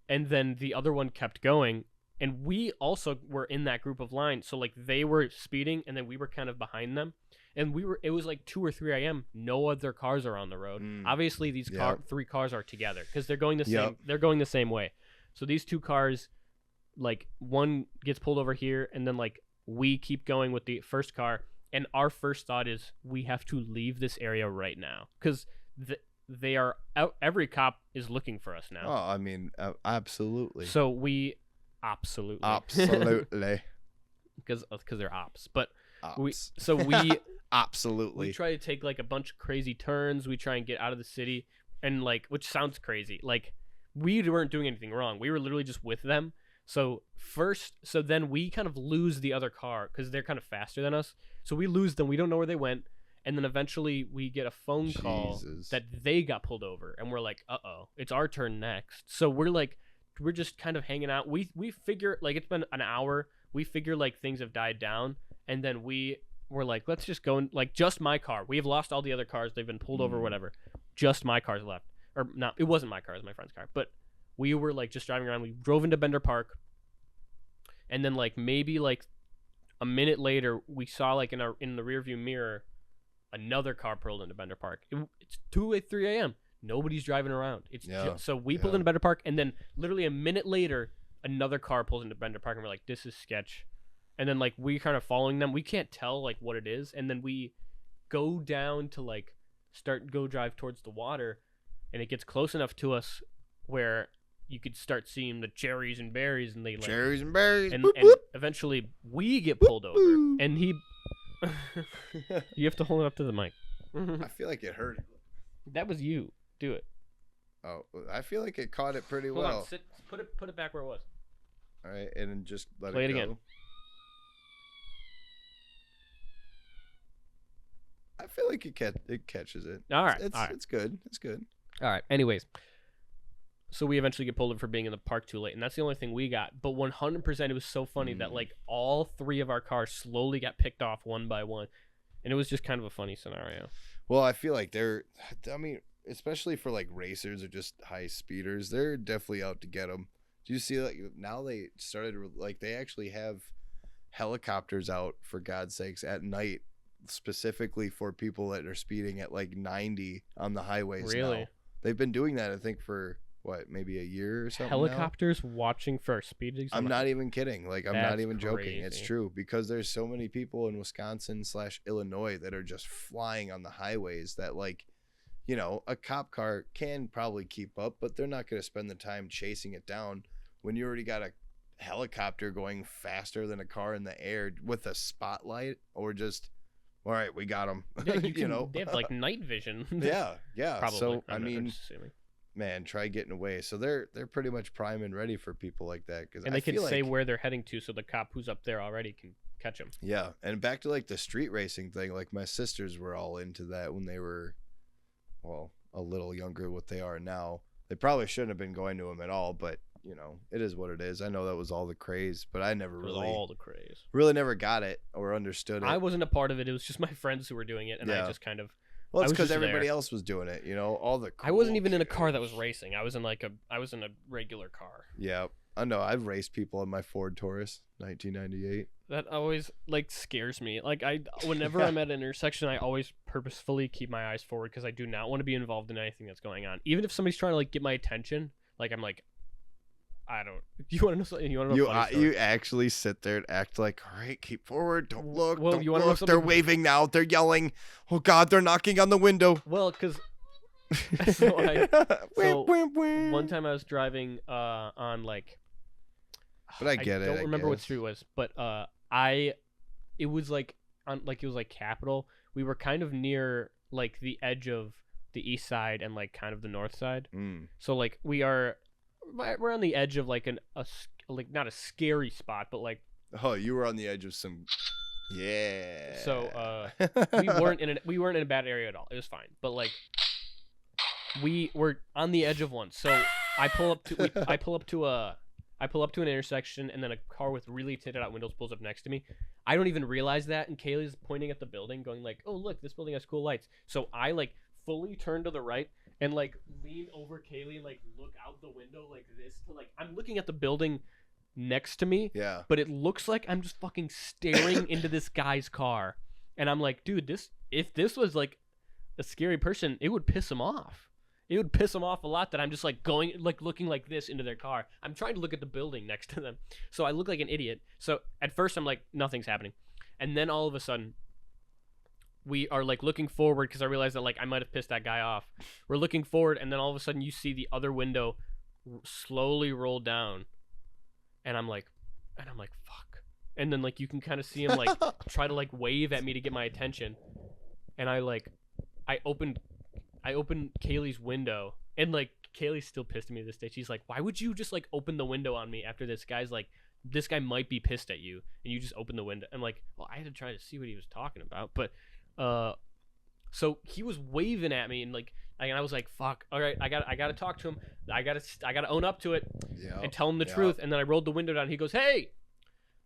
and then the other one kept going, and we also were in that group of line, so like they were speeding, and then we were kind of behind them, and it was like 2 or 3 a.m. No other cars are on the road. Obviously, these three cars are together because they're going the same. They're going the same way. So these two cars, like one gets pulled over here, and then like we keep going with the first car, and our first thought is we have to leave this area right now because they are out. Every cop is looking for us now. Oh, I mean, absolutely. So we absolutely because they're ops, but ops. we absolutely we try to take like a bunch of crazy turns. We try and get out of the city, and like, which sounds crazy, like we weren't doing anything wrong. We were literally just with them. So then we kind of lose the other car because they're kind of faster than us. So we lose them. We don't know where they went. And then eventually we get a phone call that they got pulled over. And we're like, uh-oh, it's our turn next. So we're just kind of hanging out. We figure, like, it's been an hour. We figure, like, things have died down. And then we're like, let's just go and, like, just my car. We have lost all the other cars. They've been pulled over, whatever. Just my car's left. Or, no, it wasn't my car. It was my friend's car. But we were, like, just driving around. We drove into Bender Park. And then, like, maybe, like, a minute later, we saw, like, in the rearview mirror, another car pulled into Bender Park. It's 2 3 a.m. Nobody's driving around. So we pulled into Bender Park, and then literally a minute later, another car pulls into Bender Park, and we're like, this is sketch. And then, like, we kind of following them. We can't tell, like, what it is. And then we go down to, like, go drive towards the water, and it gets close enough to us where you could start seeing the cherries and berries, and they like cherries and berries, and, boop, and boop. eventually we get pulled over, and he. You have to hold it up to the mic. I feel like it hurt. That was you. Do it. Oh, I feel like it caught it pretty Hold well. on, sit. Put it back where it was. All right, and then just let Play it it go. again. I feel like it catches it. All right, it's all right. It's good. It's good. All right. Anyways, so we eventually get pulled over for being in the park too late, and that's the only thing we got. But 100%, it was so funny that like all three of our cars slowly got picked off one by one, and it was just kind of a funny scenario. Well, I feel like I mean, especially for like racers or just high speeders, they're definitely out to get them. Do you see, like, now they started, like, they actually have helicopters out, for God's sakes, at night, specifically for people that are speeding at like 90 on the highways. Really? Now. They've been doing that, I think, for what, maybe a year or something. Helicopters watching for speed exams? I'm not even kidding. Like, I'm not That's even joking. It's crazy. true, because there's so many people in Wisconsin/Illinois that are just flying on the highways that, like, you know, a cop car can probably keep up, but they're not going to spend the time chasing it down when you already got a helicopter going faster than a car in the air with a spotlight, or just, all right, we got them. Yeah, you know, they have like night vision. yeah. Probably. So I I'm mean, just assuming. man, try getting away. So they're pretty much prime and ready for people like that, because And they can say where they're heading to, so the cop who's up there already can catch them. Yeah, and back to like the street racing thing. Like, my sisters were all into that when they were, well, a little younger what they are now. They probably shouldn't have been going to them at all, but you know, it is what it is. I know that was all the craze, but I never It was really, all the craze. really never got it or understood it. I wasn't a part of it. It was just my friends who were doing it, and Yeah. I just kind of. Well, it's I was because just everybody there. else was doing it. You know, all the. I wasn't cool even in a car that was kids. racing. I was in a regular car. Yeah, I know. I've raced people in my Ford Taurus, 1998. That always like scares me. Like whenever I'm at an intersection, I always purposefully keep my eyes forward because I do not want to be involved in anything that's going on. Even if somebody's trying to like get my attention, like I'm like, I don't. You want to know something? You want to know? A funny story? You actually sit there and act like, all right, keep forward, don't look, Well, don't you wanna know look. They're something? waving now, they're yelling. Oh God, they're knocking on the window. Well, because one time I was driving on like. But I get it. I don't remember what guess. street it was, but it was like on like it was like Capitol. We were kind of near like the edge of the east side and like kind of the north side. So like we're on the edge of like like not a scary spot, but like Oh, you were on the edge of some. Yeah. so we weren't in a bad area at all. It was fine, but like we were on the edge of one. So I pull up to I pull up to an intersection, and then a car with really tinted out windows pulls up next to me. I don't even realize that, and Kaylee's pointing at the building, going like, "Oh, look, this building has cool lights." So I like fully turn to the right and like lean over Kaylee and like look out the window like this to like I'm looking at the building next to me, Yeah. but it looks like I'm just fucking staring into this guy's car, and I'm like, dude, if this was like a scary person, it would piss him off. It would piss them off a lot that I'm just like going, like looking like this into their car. I'm trying to look at the building next to them. So I look like an idiot. So at first I'm like, nothing's happening. And then all of a sudden, we are like looking forward because I realized that like I might have pissed that guy off. We're looking forward, and then all of a sudden you see the other window slowly roll down. And I'm like, fuck. And then like you can kind of see him like try to like wave at me to get my attention. And I opened Kaylee's window, and like Kaylee's still pissed at me to this day. She's like, why would you just like open the window on me after this guy's like, this guy might be pissed at you, and you just open the window? I'm like, well, I had to try to see what he was talking about, but so he was waving at me, and like I was like, fuck, all right, I gotta talk to him. I gotta own up to it and tell him the truth. And then I rolled the window down. He goes, hey,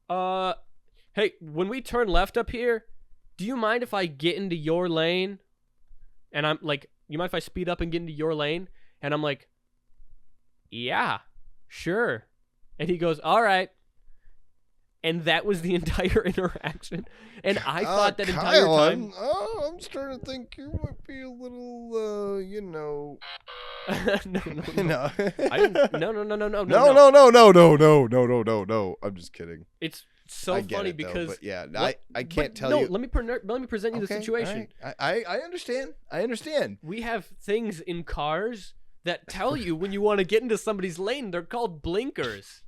when we turn left up here, do you mind if I get into your lane? And I'm like, you mind if I speed up and get into your lane? And I'm like, yeah, sure. And he goes, all right. And that was the entire interaction. And I thought that entire time. I'm starting to think you might be a little, No. No. I didn't. No. No. I'm just kidding. It's so I get funny it, though, because but yeah, I can't tell you. Let me present you the situation. All right. I understand. We have things in cars that tell you when you want to get into somebody's lane. They're called blinkers.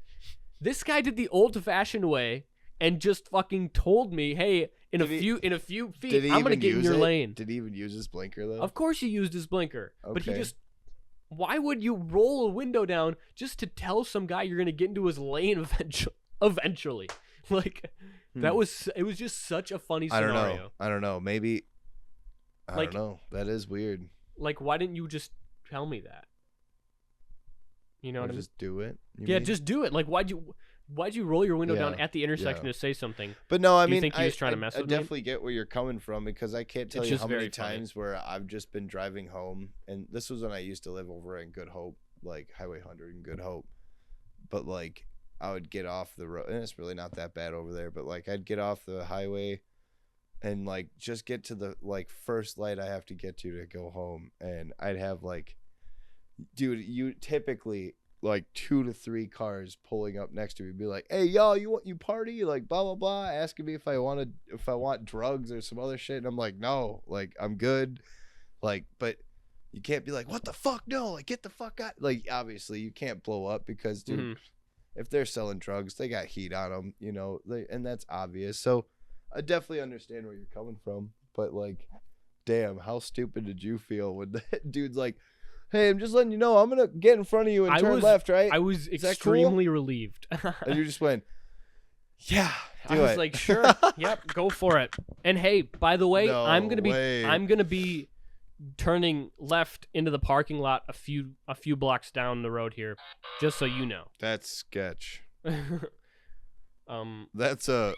This guy did the old-fashioned way and just fucking told me, "Hey, in a few feet, I'm gonna get in your lane." Did he even use his blinker though? Of course, he used his blinker, but he Okay. just. Why would you roll a window down just to tell some guy you're gonna get into his lane eventually? Like, it was just such a funny scenario. I don't know. Maybe. I Like- don't know. That is weird. Like, why didn't you just tell me that? You know Or what I mean? just do it. you Yeah, mean? just do it. Like, why'd you roll your window down Yeah, at the intersection yeah. to say something? But no, I Do you mean, think he was trying to mess I with me? definitely get where you're coming from because I can't tell It's you just how many very funny. times where I've just been driving home, and this was when I used to live over in Good Hope, like Highway 100 in Good Hope. But like, I would get off the road, and it's really not that bad over there. But like, I'd get off the highway, and like just get to the like first light I have to get to go home, and I'd have like, dude, you typically. Like 2 to 3 cars pulling up next to me, be like, "Hey, y'all, you party?" Like blah blah blah, asking me if I want drugs or some other shit, and I'm like, "No, like I'm good." Like, but you can't be like, "What the fuck? No, like get the fuck out!" Like, obviously, you can't blow up because, dude, if they're selling drugs, they got heat on them, you know, and that's obvious. So, I definitely understand where you're coming from, but like, damn, how stupid did you feel when that dude's like, "Hey, I'm just letting you know I'm gonna get in front of you and turn left, right?" I was Is that extremely relieved. And you just went, "Yeah, I do was it." like, sure, yep, go for it. And hey, by the way, No I'm way. gonna be turning left into the parking lot a few blocks down the road here, just so you know. That's sketch. And That's a.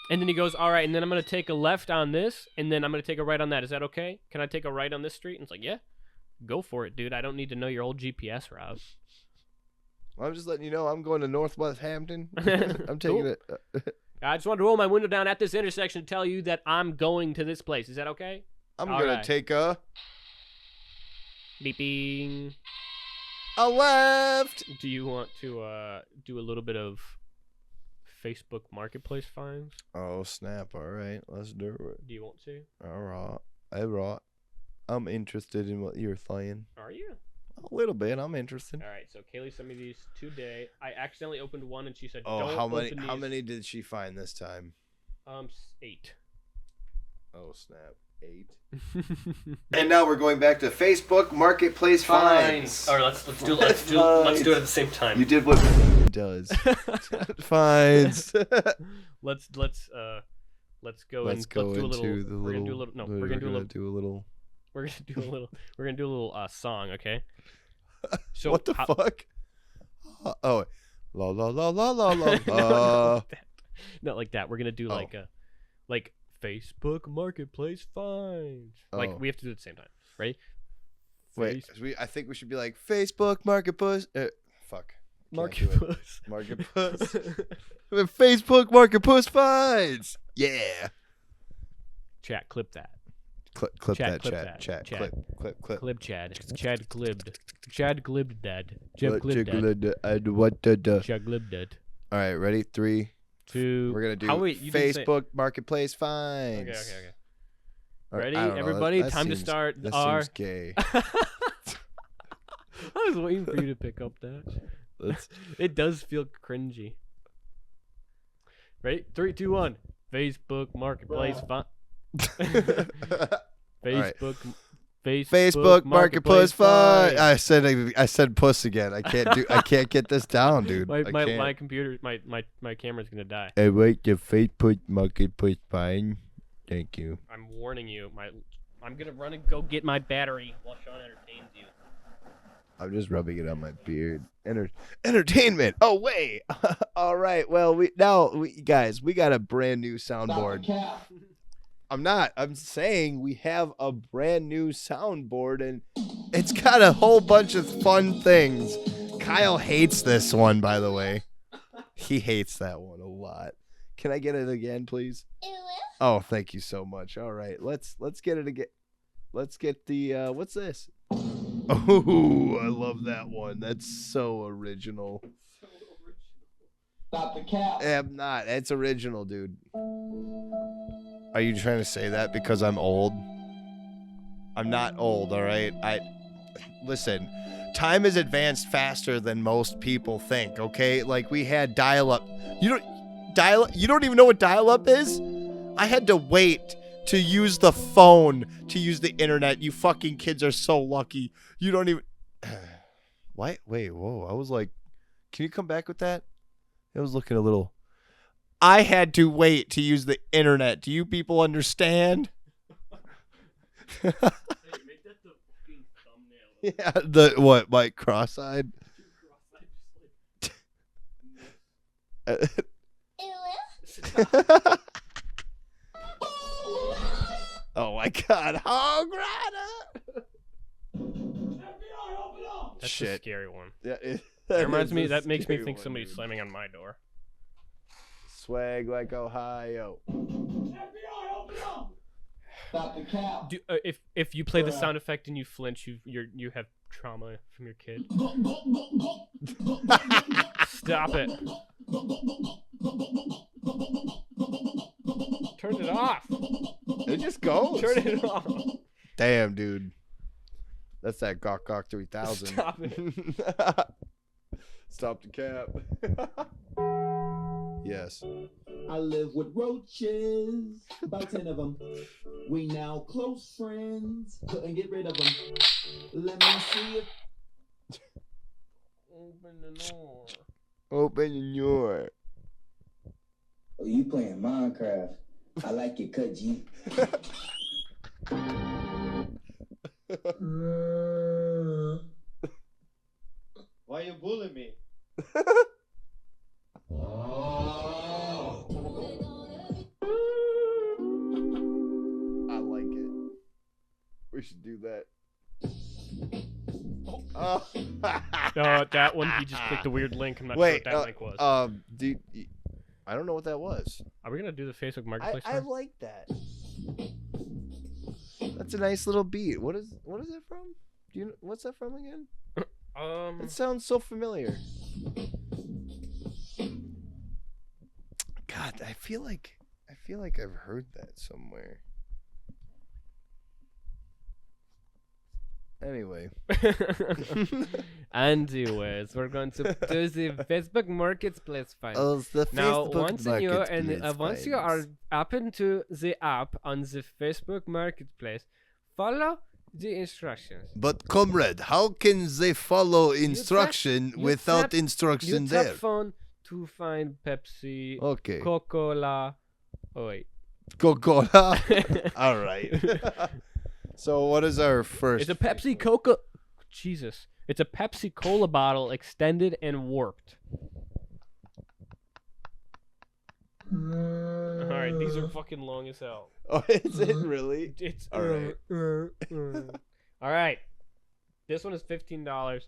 then he goes, all right, and then I'm gonna take a left on this, and then I'm gonna take a right on that. Is that okay? Can I take a right on this street? And it's like, yeah, go for it, dude. I don't need to know your old GPS route. I'm just letting you know I'm going to Northwest Hampton. I'm taking Cool. it. I just wanted to roll my window down at this intersection to tell you that I'm going to this place. Is that okay? I'm All gonna right. take a Beeping. left. Do you want to do a little bit of Facebook Marketplace finds? Oh snap! All right, let's do it. Do you want to? All right. I'm interested in what you're saying. Are you? A little bit. I'm interested. All right. So Kaylee sent me these today. I accidentally opened one, and she said, Oh, "Don't how many? open How these." many did she find this time? 8. Oh snap! 8. And now we're going back to Facebook Marketplace finds. All right. Let's do it at the same time. You did what does. Finds. Let's go. Let's and go let's do a into little, the We're gonna little. do a little. No, we're we're gonna do a little. do a little. We're gonna do a little. We're gonna do a little song. Okay. So What the how- fuck? Oh, La la la la la la. Not like that. We're gonna do Oh. like Facebook Marketplace finds. Like Oh. we have to do it at the same time. Ready? Wait, I think we should be like Facebook Marketplace. Fuck. Can't do it. Marketplace. Marketplace. Facebook Marketplace finds. Yeah. Chat, clip that. Clip Chat, that clip chat. that. Chat. Chat. Clip. Clip Chad. Chad glibbed. Chad glibbed dad. Chad glibbed dad. Chad glibbed dad. All right, ready? 3. 2. We're gonna do wait, you didn't say- Facebook Marketplace finds. Okay. All right, Ready, I don't know, everybody? that Time to seems- start That our. seems gay. I was waiting for you to pick up that. Let's- It does feel cringy. Ready? 3, 2, 1. Facebook Marketplace fine. Facebook. Facebook Marketplace finds. finds. I said puss again. I can't get this down, dude. I My can't. computer, my camera's gonna die. I wait the Facebook Marketplace find. Thank you. I'm warning you. I'm gonna run and go get my battery while Sean entertains you. I'm just rubbing it on my beard. Entertainment. Oh wait. All right. Well, we guys, we got a brand new soundboard. I'm not. I'm saying we have a brand new soundboard, and it's got a whole bunch of fun things. Kyle hates this one, by the way. He hates that one a lot. Can I get it again, please? Oh, thank you so much. All right, let's get it again. Let's get the what's this? Oh, I love that one. That's so original. Stop the cap. I'm not. It's original, dude. Are you trying to say that because I'm old? I'm not old, all right? Listen. Time has advanced faster than most people think, okay? Like we had dial-up. You don't even know what dial-up is? I had to wait to use the phone to use the internet. You fucking kids are so lucky. You don't even What? Wait, whoa. I was like, can you come back with that? It was looking a little. I had to wait to use the internet. Do you people understand? Hey, make that the fucking thumbnail. Yeah, the what? Like cross-eyed? Oh my God, Hog Rider! That's a Shit. scary one. Yeah, That reminds is me. a That makes me scary think one, somebody's dude. slamming on my door. Swag like Ohio. Stop the cap. If you play the sound effect and you flinch, you have trauma from your kid. Stop it. Turn it off. It just goes. Turn it off. Damn, dude. That's that Gawk Gawk 3000. Stop it. Stop the cap. Yes. I live with roaches, about 10 of them. We now close friends, couldn't get rid of them. Let me see if Open the door. Open your. Oh, you playing Minecraft? I like it, cut G. Why you bullying me? I like it. We should do that. Oh. No, that one. You just clicked the weird link. I'm not Wait, sure what that link was. dude, I don't know what that was. Are we gonna do the Facebook Marketplace? I first? like that. That's a nice little beat. What is that from? Do you know what's that from again? It sounds so familiar. God, I feel like I've heard that somewhere. Anyway. Anyways, we're going to do the Facebook Marketplace find. The Now, Facebook once you Marketplace once you are finds. up into the app on the Facebook Marketplace, follow the instructions. But comrade, how can they follow instruction you without tap- instruction You tap there? phone to find Pepsi, Okay. Coca-Cola. Oh wait. Coca-Cola. All right. So what is our first? It's a Pepsi Coca. Jesus. It's a Pepsi Cola bottle extended and warped. All right, these are fucking long as hell. Oh, is it really? It's All right. All right. This one is $15.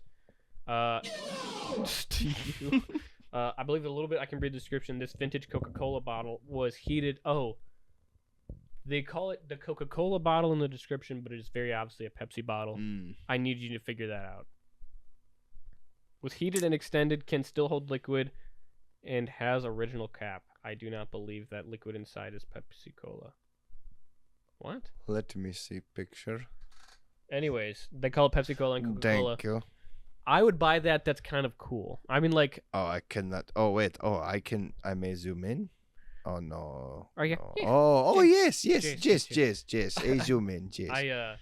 To you. I believe a little bit. I can read the description. This vintage Coca-Cola bottle was heated. Oh, they call it the Coca-Cola bottle in the description, but it is very obviously a Pepsi bottle. I need you to figure that out. Was heated and extended, can still hold liquid, and has original cap. I do not believe that liquid inside is Pepsi Cola. What? Let me see picture. Anyways, they call it Pepsi Cola and Coca-Cola. Thank you. I would buy that. That's kind of cool. I mean, like, Oh, I cannot. Oh, wait. Oh, I can. I may zoom in. Oh no. Are you? No. Yeah. Oh, yes, Yes, yes. I zoom in. Yes. I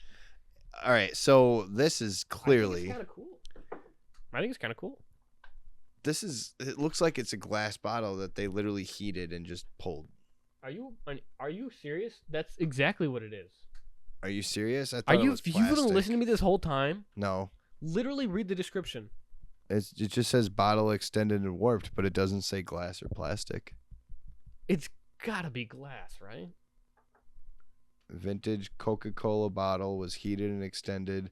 All right. So this is clearly. kind of cool. I think it's kind of cool. This is. It looks like it's a glass bottle that they literally heated and just pulled. Are you serious? That's exactly what it is. Are you serious? I Are thought it you? was You haven't plastic. listened to me this whole time? No. Literally read the description. It just says bottle extended and warped, but it doesn't say glass or plastic. It's gotta be glass, right? Vintage Coca-Cola bottle was heated and extended.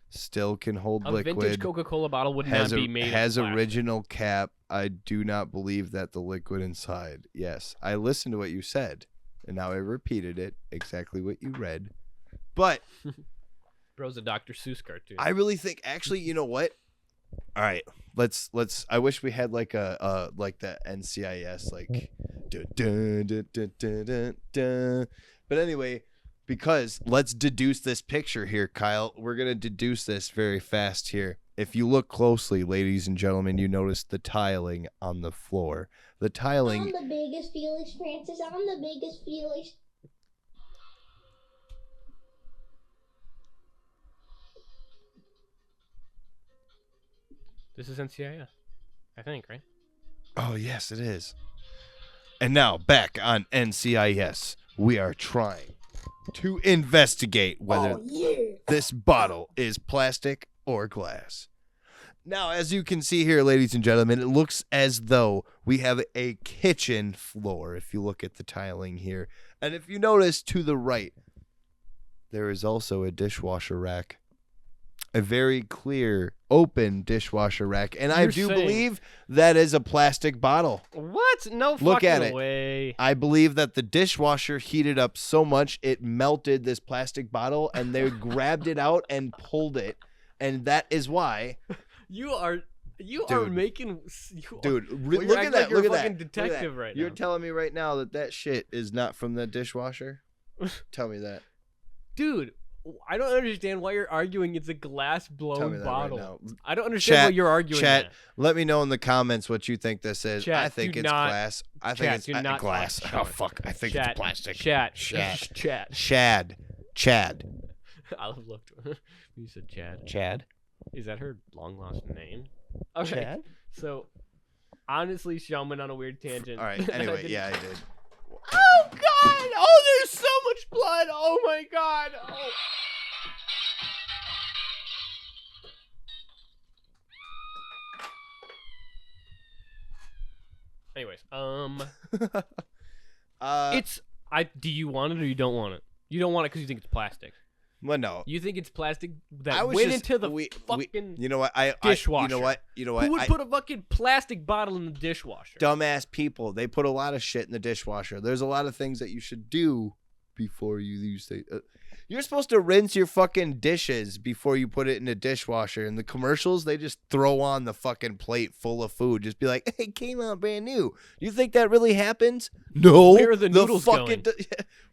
Still can hold A liquid. vintage Coca-Cola bottle would has not be made has of plastic. original cap. I do not believe that the liquid inside. Yes, I listened to what you said, and now I repeated it exactly what you read. But Bro's a Dr. Seuss cartoon. I really think, actually, you know what? All right, let's. I wish we had like a like the NCIS like, dun, dun, dun, dun, dun, dun, dun. But anyway, because let's deduce this picture here, Kyle. We're gonna deduce this very fast here. If you look closely, ladies and gentlemen, you notice the tiling on the floor. The tiling. I'm the biggest Felix Francis. I'm the biggest Felix. This is NCIS, I think, right? Oh yes, it is. And now back on NCIS, we are trying to investigate whether this bottle is plastic or glass. Now, as you can see here, ladies and gentlemen, it looks as though we have a kitchen floor if you look at the tiling here. And if you notice to the right, there is also a dishwasher rack. A very clear, open dishwasher rack. And I You're do saying- believe that is a plastic bottle. What? No Look fucking at it. way. I believe that the dishwasher heated up so much it melted this plastic bottle and they grabbed it out and pulled it. And that is why, You are Dude. making dude, Well, you're look acting at that. like you're Look a at fucking that. Look at detective that. right You're now. telling me right now that that shit is not from the dishwasher? Tell me that. Dude, I don't understand why you're arguing it's a glass Tell me blown that bottle. right now. I don't understand Chat- why you're arguing Chat, that. let me know in the comments what you think this is. Chat, I think do it's not- glass. I think Chat, it's do not glass. talk- Oh fuck! I think Chat, it's plastic. Chat. Chat. Chat. Chad. I looked. You said Chad. Chad. Is that her long lost name? Okay. Chad? So, honestly, Sean went on a weird tangent. All right. that I Anyway, didn't- yeah, I did. Oh God! Oh, there's so much blood! Oh my God! Oh. Anyways, it's do you want it or you don't want it? You don't want it because you think it's plastic. well, no. You think it's plastic that I was went just- into the we- fucking You know what? You dishwasher. know what? You know what? Who would I- put a fucking plastic bottle in the dishwasher? dumbass people. They put a lot of shit in the dishwasher. There's a lot of things that you should do before you use the. You're supposed to rinse your fucking dishes before you put it in the dishwasher. In the commercials, they just throw on the fucking plate full of food. Just be like, "It came out brand new." You think that really happens? No. Where are the noodles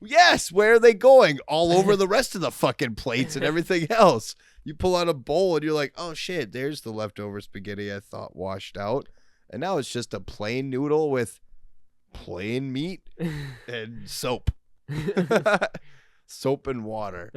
Yes, where are they going? All over the rest of the fucking plates and everything else. You pull out a bowl and you're like, "Oh shit, there's the leftover spaghetti I thought washed out." And now it's just a plain noodle with plain meat and soap. Soap and water.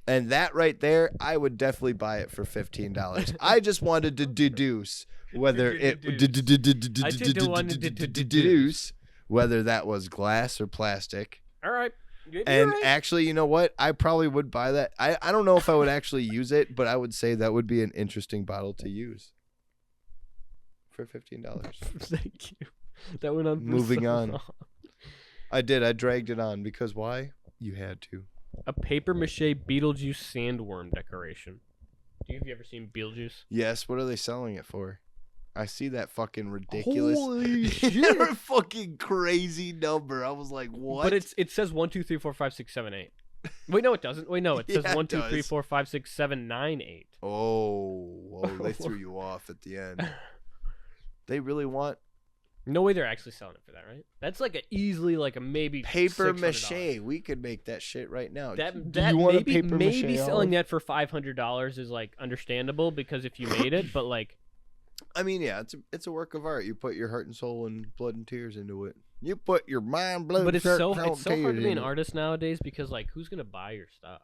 And that right there, I would definitely buy it for $15. I just wanted to deduce whether it I just wanted to deduce whether that was glass or plastic. All right. You're And right. actually, you know what? I probably would buy that. I don't know if I would actually use it, but I would say that would be an interesting bottle to use for $15. Thank you. That went on. For Moving so on. long. I did. I dragged it on because why? You had to. A paper mache Beetlejuice sandworm decoration. Have you ever seen Beetlejuice? Yes. What are they selling it for? I see that fucking ridiculous, Holy shit! fucking crazy number. I was like, what? But it says 1, 2, 3, 4, 5, 6, 7, 8. Wait, no, it doesn't. Wait, no, it says Yeah, it 1, 2, 3, does. 4, 5, 6, 7, 9, 8. Oh, they threw you off at the end. They really want No way they're actually selling it for that, right? That's like a maybe paper $600. mache. We could make that shit right now. That Do you want maybe a paper maybe mache selling olive? that for $500 is like understandable because if you made it, but like I mean, yeah, it's a work of art. You put your heart and soul and blood and tears into it. You put your mind, blood, but it's shirt, so soul, it's so hard to tears be an in it. artist nowadays because like who's gonna buy your stuff?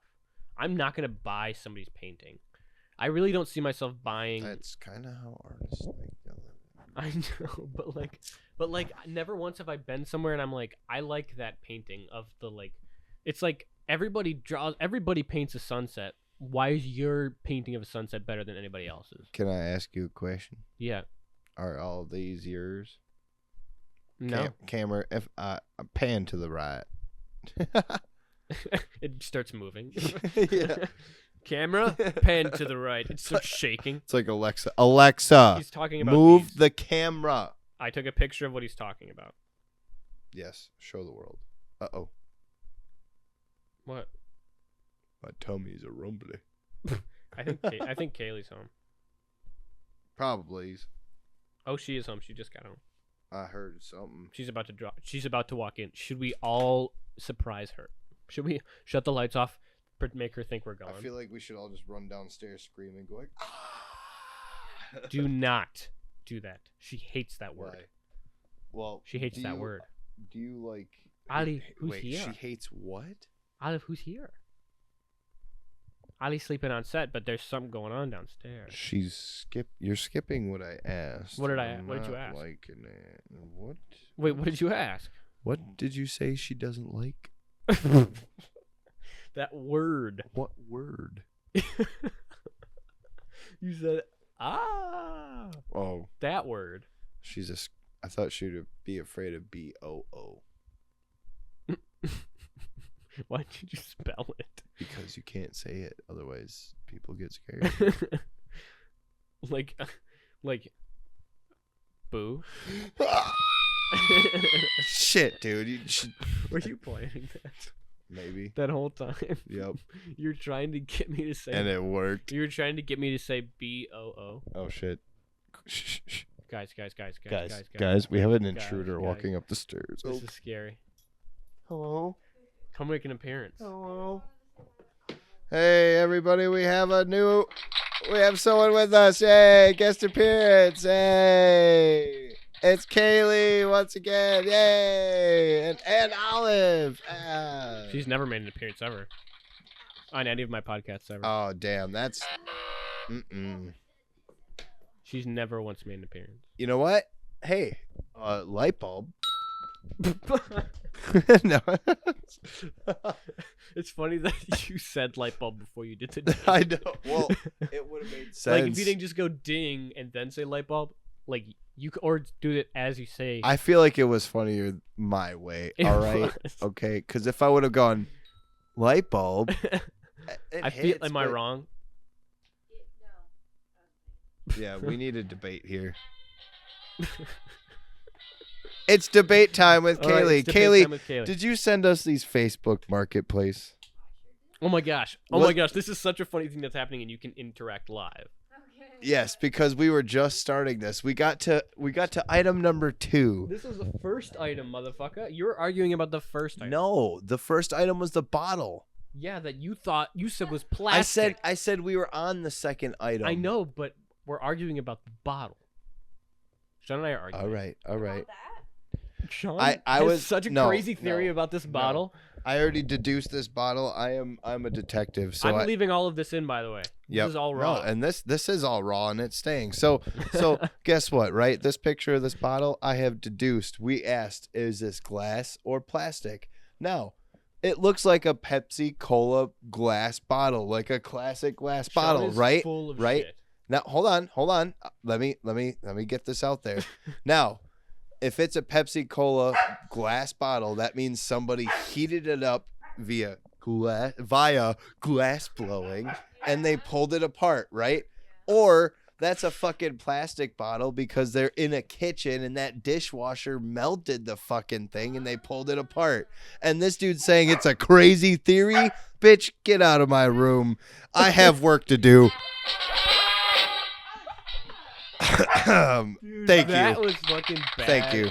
I'm not gonna buy somebody's painting. I really don't see myself buying. That's kind of how artists make their living. I know, but like never once have I been somewhere and I'm like I like that painting of the like. It's like everybody paints a sunset. Why is your painting of a sunset better than anybody else's? Can I ask you a question? Yeah. Are all these yours? No. Camera, if pan to the right. It starts moving. Yeah. Camera, pan to the right. It starts shaking. It's like Alexa. Alexa, He's talking about move these. the camera. I took a picture of what he's talking about. Yes, show the world. Uh-oh. What? My tummy's a rumbly. I think Kaylee's home. Probably. Oh, she is home. She just got home. I heard something. She's about to drop. She's about to walk in. Should we all surprise her? Should we shut the lights off, make her think we're I gone? feel like we should all just run downstairs screaming, going, ah! Do not do that. She hates that word. Why? Well, She hates do that you- word. Do you like... Ali, who's wait, here? she hates what? Olive, who's here? Ali's sleeping on set, but there's something going on downstairs. You're skipping what I asked. What did I- I'm what did you not ask? Liking it. What? Wait, what did you ask? What did you say she doesn't like? That word. What word? You said ah. Oh, That word. I thought she would be afraid of B-O-O Why did you spell it? because you can't say it. Otherwise, people get scared. like boo. Shit, dude. You should... Were you planning Maybe. that whole time? Yep. You're trying to get me to say. And it worked. You were trying to get me to say B-O-O. Oh, shit. Shh, shh, shh. Guys, Guys, we have an Guys, intruder guys. walking up the stairs. This is scary. Hello. Come make an appearance. Hello. Hey, everybody, we have someone with us. Yay, guest appearance. Hey, it's Kaylee once again. Yay, and Olive. Ah. She's never made an appearance ever on any of my podcasts ever. Oh, damn, that's... Mm-mm. She's never once made an appearance. You know what? Hey, light bulb. No. It's funny that you said light bulb before you did the ding. I know. Well, it would have made sense. Like if you didn't just go ding and then say light bulb, like you or do it as you say. I feel like it was funnier my way. It All right. was. Okay. Because if I would have gone light bulb, I feel. Am I wrong? Yeah, we need a debate here. It's debate time with All right, Kaylee. it's debate Kaylee, time with Kaylee. did you send us these Facebook Marketplace? Oh my gosh! Oh What- my gosh! This is such a funny thing that's happening, and you can interact live. Yes, because we were just starting this. We got to item number 2. This is the first item, motherfucker. You're arguing about the first item. No, the first item was the bottle. Yeah, that you said was plastic. I said we were on the second item. I know, but we're arguing about the bottle. Sean and I are arguing. All right. Sean I has was such a no, crazy theory no, about this no. bottle. I already deduced this bottle. I'm a detective, so I'm leaving all of this in, by the way. Yep. This is all raw. No, and this is all raw and it's staying. So guess what, right? This picture of this bottle, I have deduced. We asked, is this glass or plastic? Now, it looks like a Pepsi Cola glass bottle, like a classic glass Sean bottle, is right? Full of Right? shit. Now, hold on. Let me get this out there. Now, If it's a Pepsi Cola glass bottle, that means somebody heated it up via glass blowing, and they pulled it apart, right? Or that's a fucking plastic bottle because they're in a kitchen and that dishwasher melted the fucking thing and they pulled it apart. And this dude's saying it's a crazy theory? Bitch, get out of my room. I have work to do. Dude, Thank that you. was fucking badass. Thank you.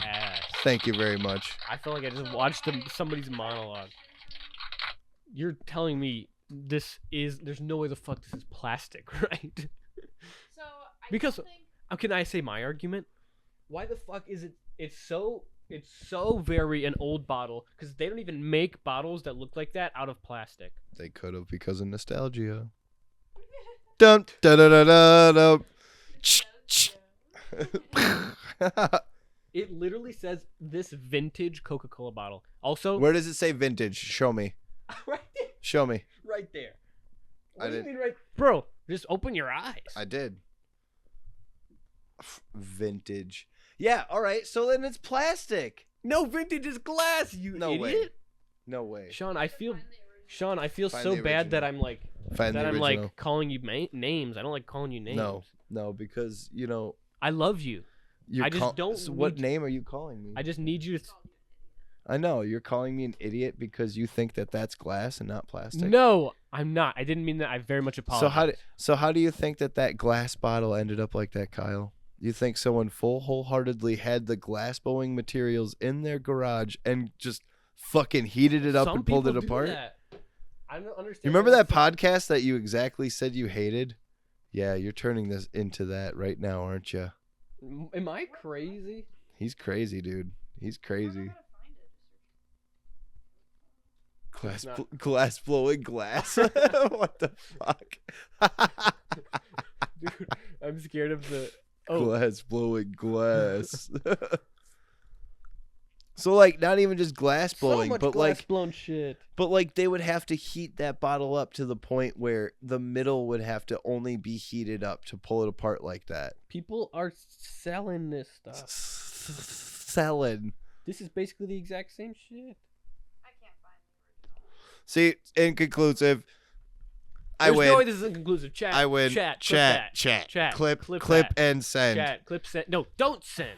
Thank you very much. I feel like I just watched somebody's monologue. You're telling me there's no way the fuck this is plastic, right? Because can I say my argument? Why the fuck is it? It's so very an old bottle because they don't even make bottles that look like that out of plastic. They could have because of nostalgia. Dum da da da da dum. It literally says this vintage Coca-Cola bottle. Also, Where does it say vintage? Show me. right there, Show me. right there. What I do you didn't- mean right, bro? Just open your eyes. I did. Vintage. Yeah, all right. So then it's plastic. No, vintage is glass. You No way. idiot. No way. Sean, I feel Find so the bad that original. I'm like Find the original. like calling you names. I don't like calling you names. No, because I love you. you're I just don't So what need- name are you calling me? I just need you to. I know you're calling me an idiot because you think that that's glass and not plastic. No, I'm not. I didn't mean that. I very much apologize. So how do you think that glass bottle ended up like that, Kyle? You think someone wholeheartedly had the glass blowing materials in their garage and just fucking heated it up Some and pulled it people do apart? that. I don't understand. You remember why that that's podcast that you exactly said you hated? Yeah, you're turning this into that right now, aren't you? so- Am I crazy? He's crazy, dude. He's crazy. Glass, not- glass blowing glass. What the fuck? Dude, I'm scared of the. Oh, Glass blowing glass. So like not even just glass blowing, so much but glass like blown shit. they would have to heat that bottle up to the point where the middle would have to only be heated up to pull it apart like that. People are selling this stuff. Selling. This is basically the exact same shit. See, inconclusive. I There's win. no way this is inconclusive. Chat. I win. Chat. Chat. Clip Clip that. and send. Chat. Clip send. No, don't send.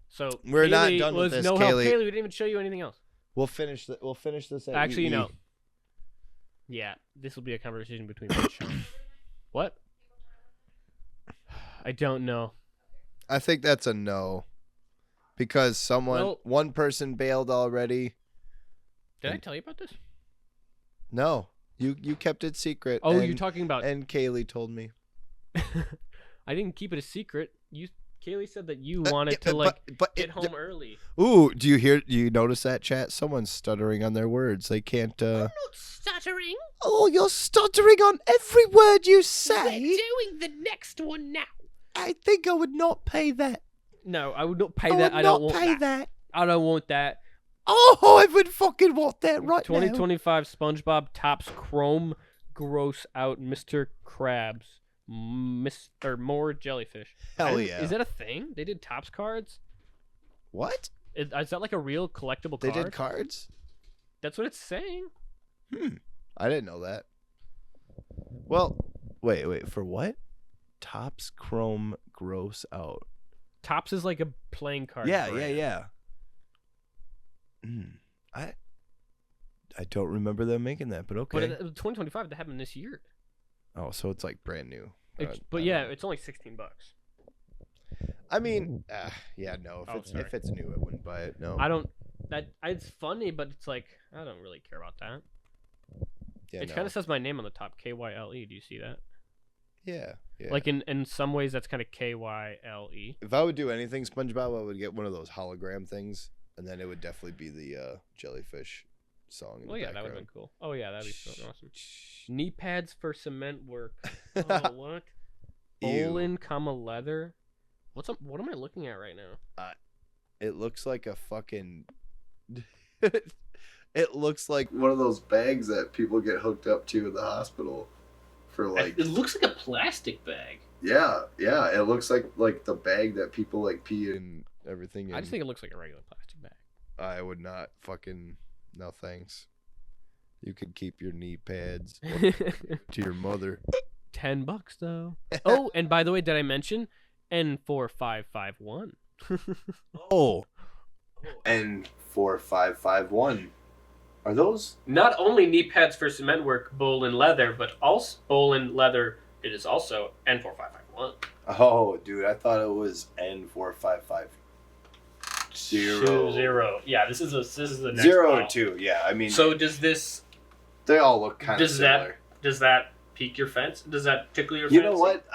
So We're not Kaylee done with was this, no help. Kaylee. Kaylee, we didn't even show you anything else. We'll finish this at Actually, EE. no. Yeah, this will be a conversation between me and Sean. What? I don't know. I think that's a no. Because Well- one person bailed already. Did I tell you about this? No. You kept it secret. Oh, and, you're talking about. And Kaylee told me. I didn't keep it a secret. Kaylee said that you wanted to get home early. Ooh, do you notice that, chat? Someone's stuttering on their words. They can't Not stuttering. Oh, you're stuttering on every word you say. doing the next one now. I think I would not pay that. No, I would not pay I that. would I don't not want pay that. that. I don't want that. Oh, I would fucking want that right now. 2025 SpongeBob tops Chrome gross out Mr. Krabs. Mr. More jellyfish. Hell yeah. Is that a thing? They did tops cards? What? Is that like a real collectible They card? did cards? That's what it's saying. I didn't know that. Well, wait, for what? Tops Chrome gross out. Tops is like a playing card. Yeah. brand. I don't remember them making that, but okay. But in 2025, that happened this year. Oh, so it's like brand new. But yeah, it's only $16. I mean, yeah, no. Oh, sorry. If it's new, I wouldn't buy it. No. I don't. It's funny, but it's like I don't really care about that. Yeah, It no. kind of says my name on the top, KYLE. Do you see that? Yeah. Like in some ways, that's kind of KYLE. if I would do anything SpongeBob, I would get one of those hologram things, and then it would definitely be the jellyfish song. In Oh the yeah, that would have background. been cool. Oh yeah, that'd be so awesome. Knee pads for cement work. Oh what? Ew. Bolin, comma leather. What am I looking at right now? It looks like a fucking. It looks like one of those bags that people get hooked up to in the hospital, for like. It looks like a plastic bag. Yeah. It looks like the bag that people like pee in everything. I in. just think it looks like a regular plastic bag. I would not fucking no thanks. You could keep your knee pads to your mother. $10 though. Oh, and by the way, did I mention N4551? Oh. N4551. Are those? Not only knee pads for cement work, Bolin leather, but also Bolin leather. It is also N4551. Oh, dude, I thought it was N4550. 0. Yeah, this is the next 0 model. or 2. Yeah, I mean, So does this? they all look kind of Does similar. that pique your fence? Does that tickle your You fancy? know what?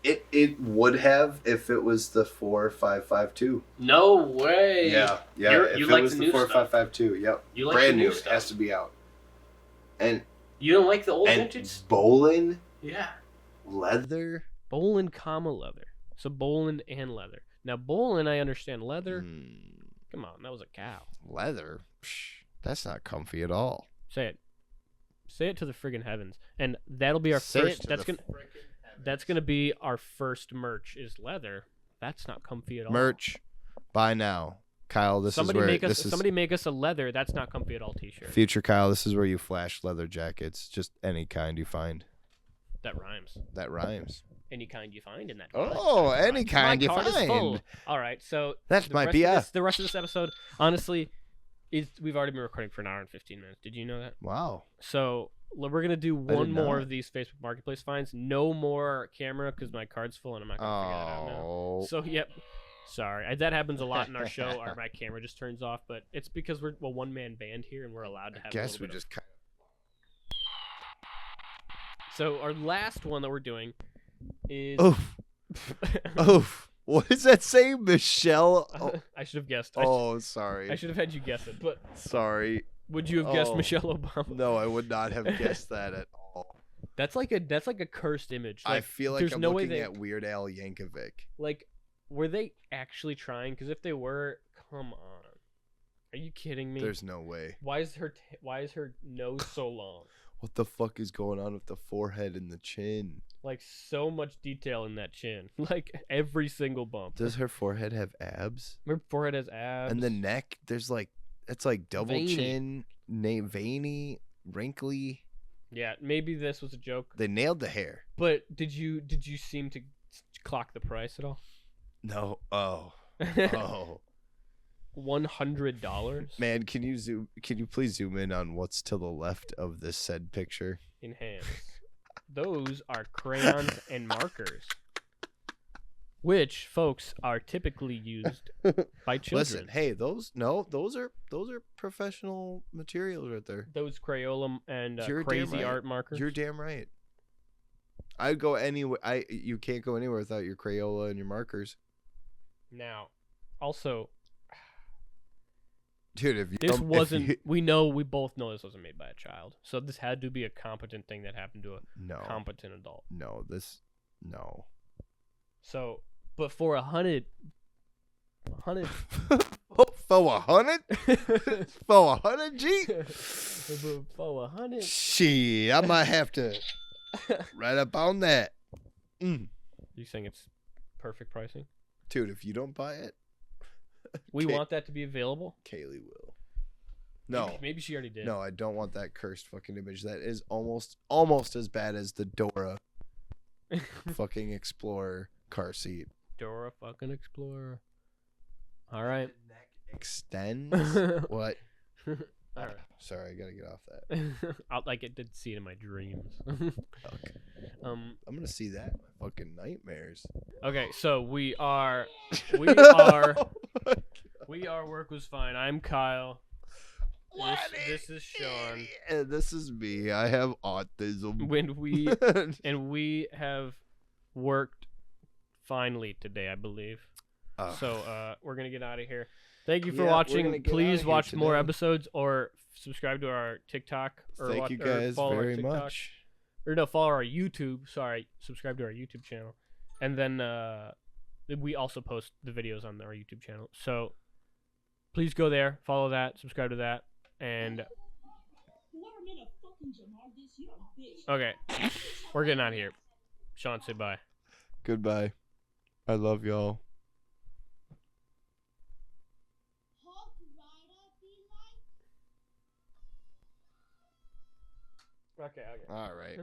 It would have if it was the 4552. No way. Yeah. You If like it was the the new stuff. 4552, yep. You like Brand the new. new It stuff. has to be out. And You don't like the old vintage? Bolin Yeah. leather. Bolin, comma leather. So Bolin and leather. Now Bolin, I understand leather. Mm, Come on, that was a cow. leather. Psh, that's not comfy at all. Say it. Say it to the friggin' heavens, and that'll be our Say first. it to That's the gonna. That's gonna be our first merch. Is leather. That's not comfy at all. Merch. Buy now, Kyle. This Somebody is where make us. this is Somebody make us a leather. That's not comfy at all. T-shirt. future Kyle. This is where you flash leather jackets, just any kind you find. That rhymes. That rhymes. Any kind you find in that. Oh, any kind My you card is full. find. All right, so That the might rest be of a- this, the rest of this episode. Honestly, we've already been recording for an hour and 15 minutes. Did you know that? Wow. So we're gonna do one did more not. of these Facebook Marketplace finds. No more camera because my card's full and I'm not gonna figure that out now. Oh. So yep. Sorry, that happens a lot in our show. My camera just turns off, but it's because we're a one-man band here and we're allowed to have. Guess a we little bit just kind So our last one that we're doing is. of. Oof. What does that say, Michelle? Oh, I should have guessed. oh, sorry. I should have had you guess it, but Sorry. would you have guessed Oh. Michelle Obama? No, I would not have guessed that at all. That's like a cursed image. I Like, feel like there's I'm no way looking they- at Weird Al Yankovic. like, were they actually trying? Because if they were, come on, are you kidding me? There's no way. Why is her nose so long? What the fuck is going on with the forehead and the chin? Like so much detail in that chin, like every single bump. Does her forehead have abs? Her forehead has abs. And the neck, there's like, it's like double Veiny. chin, veiny, wrinkly. Yeah, maybe this was a joke. They nailed the hair. But did you seem to clock the price at all? No. Oh. Oh. $100 Man, can you please zoom in on what's to the left of this said picture? in hands. Those are crayons and markers, which, folks, are typically used by children. Listen, hey, those are professional materials right there. Those Crayola and You're damn crazy right. art markers. You're damn right. I'd go anywhere. You can't go anywhere without your Crayola and your markers, Now, also, dude. If you this don't- if wasn't. you- We both know this wasn't made by a child. So this had to be a competent thing that happened to a no, competent adult. no, this, no. So, but for a hundred, For 100, for 100 G. for 100. Shit, I might have to right up on that. You think it's perfect pricing? Dude, if you don't buy it, We Okay. want that to be available. Kaylee will. No, Maybe she already did. no, I don't want that cursed fucking image. That is almost as bad as the Dora fucking Explorer car seat. Dora fucking Explorer. All right. Extends? All What? right. Sorry, I gotta get off that. I did see it in my dreams. Okay. um. I'm gonna see that in my fucking nightmares. Okay. So we are Work Was Fine. I'm Kyle. This is Sean. And this is me. I have autism. When we have worked finely today, I believe. Ugh. So we're gonna get out of here. Thank you for Yeah, we're watching. gonna get Please outta here watch more today. episodes or subscribe to our TikTok. Or Thank watch, you or guys follow our very TikTok. much. Or no, follow our YouTube. Sorry, subscribe to our YouTube channel, and then we also post the videos on our YouTube channel. So please go there, follow that, subscribe to that, and okay, we're getting out of here. Sean, say bye. Goodbye. I love y'all. Okay. All right.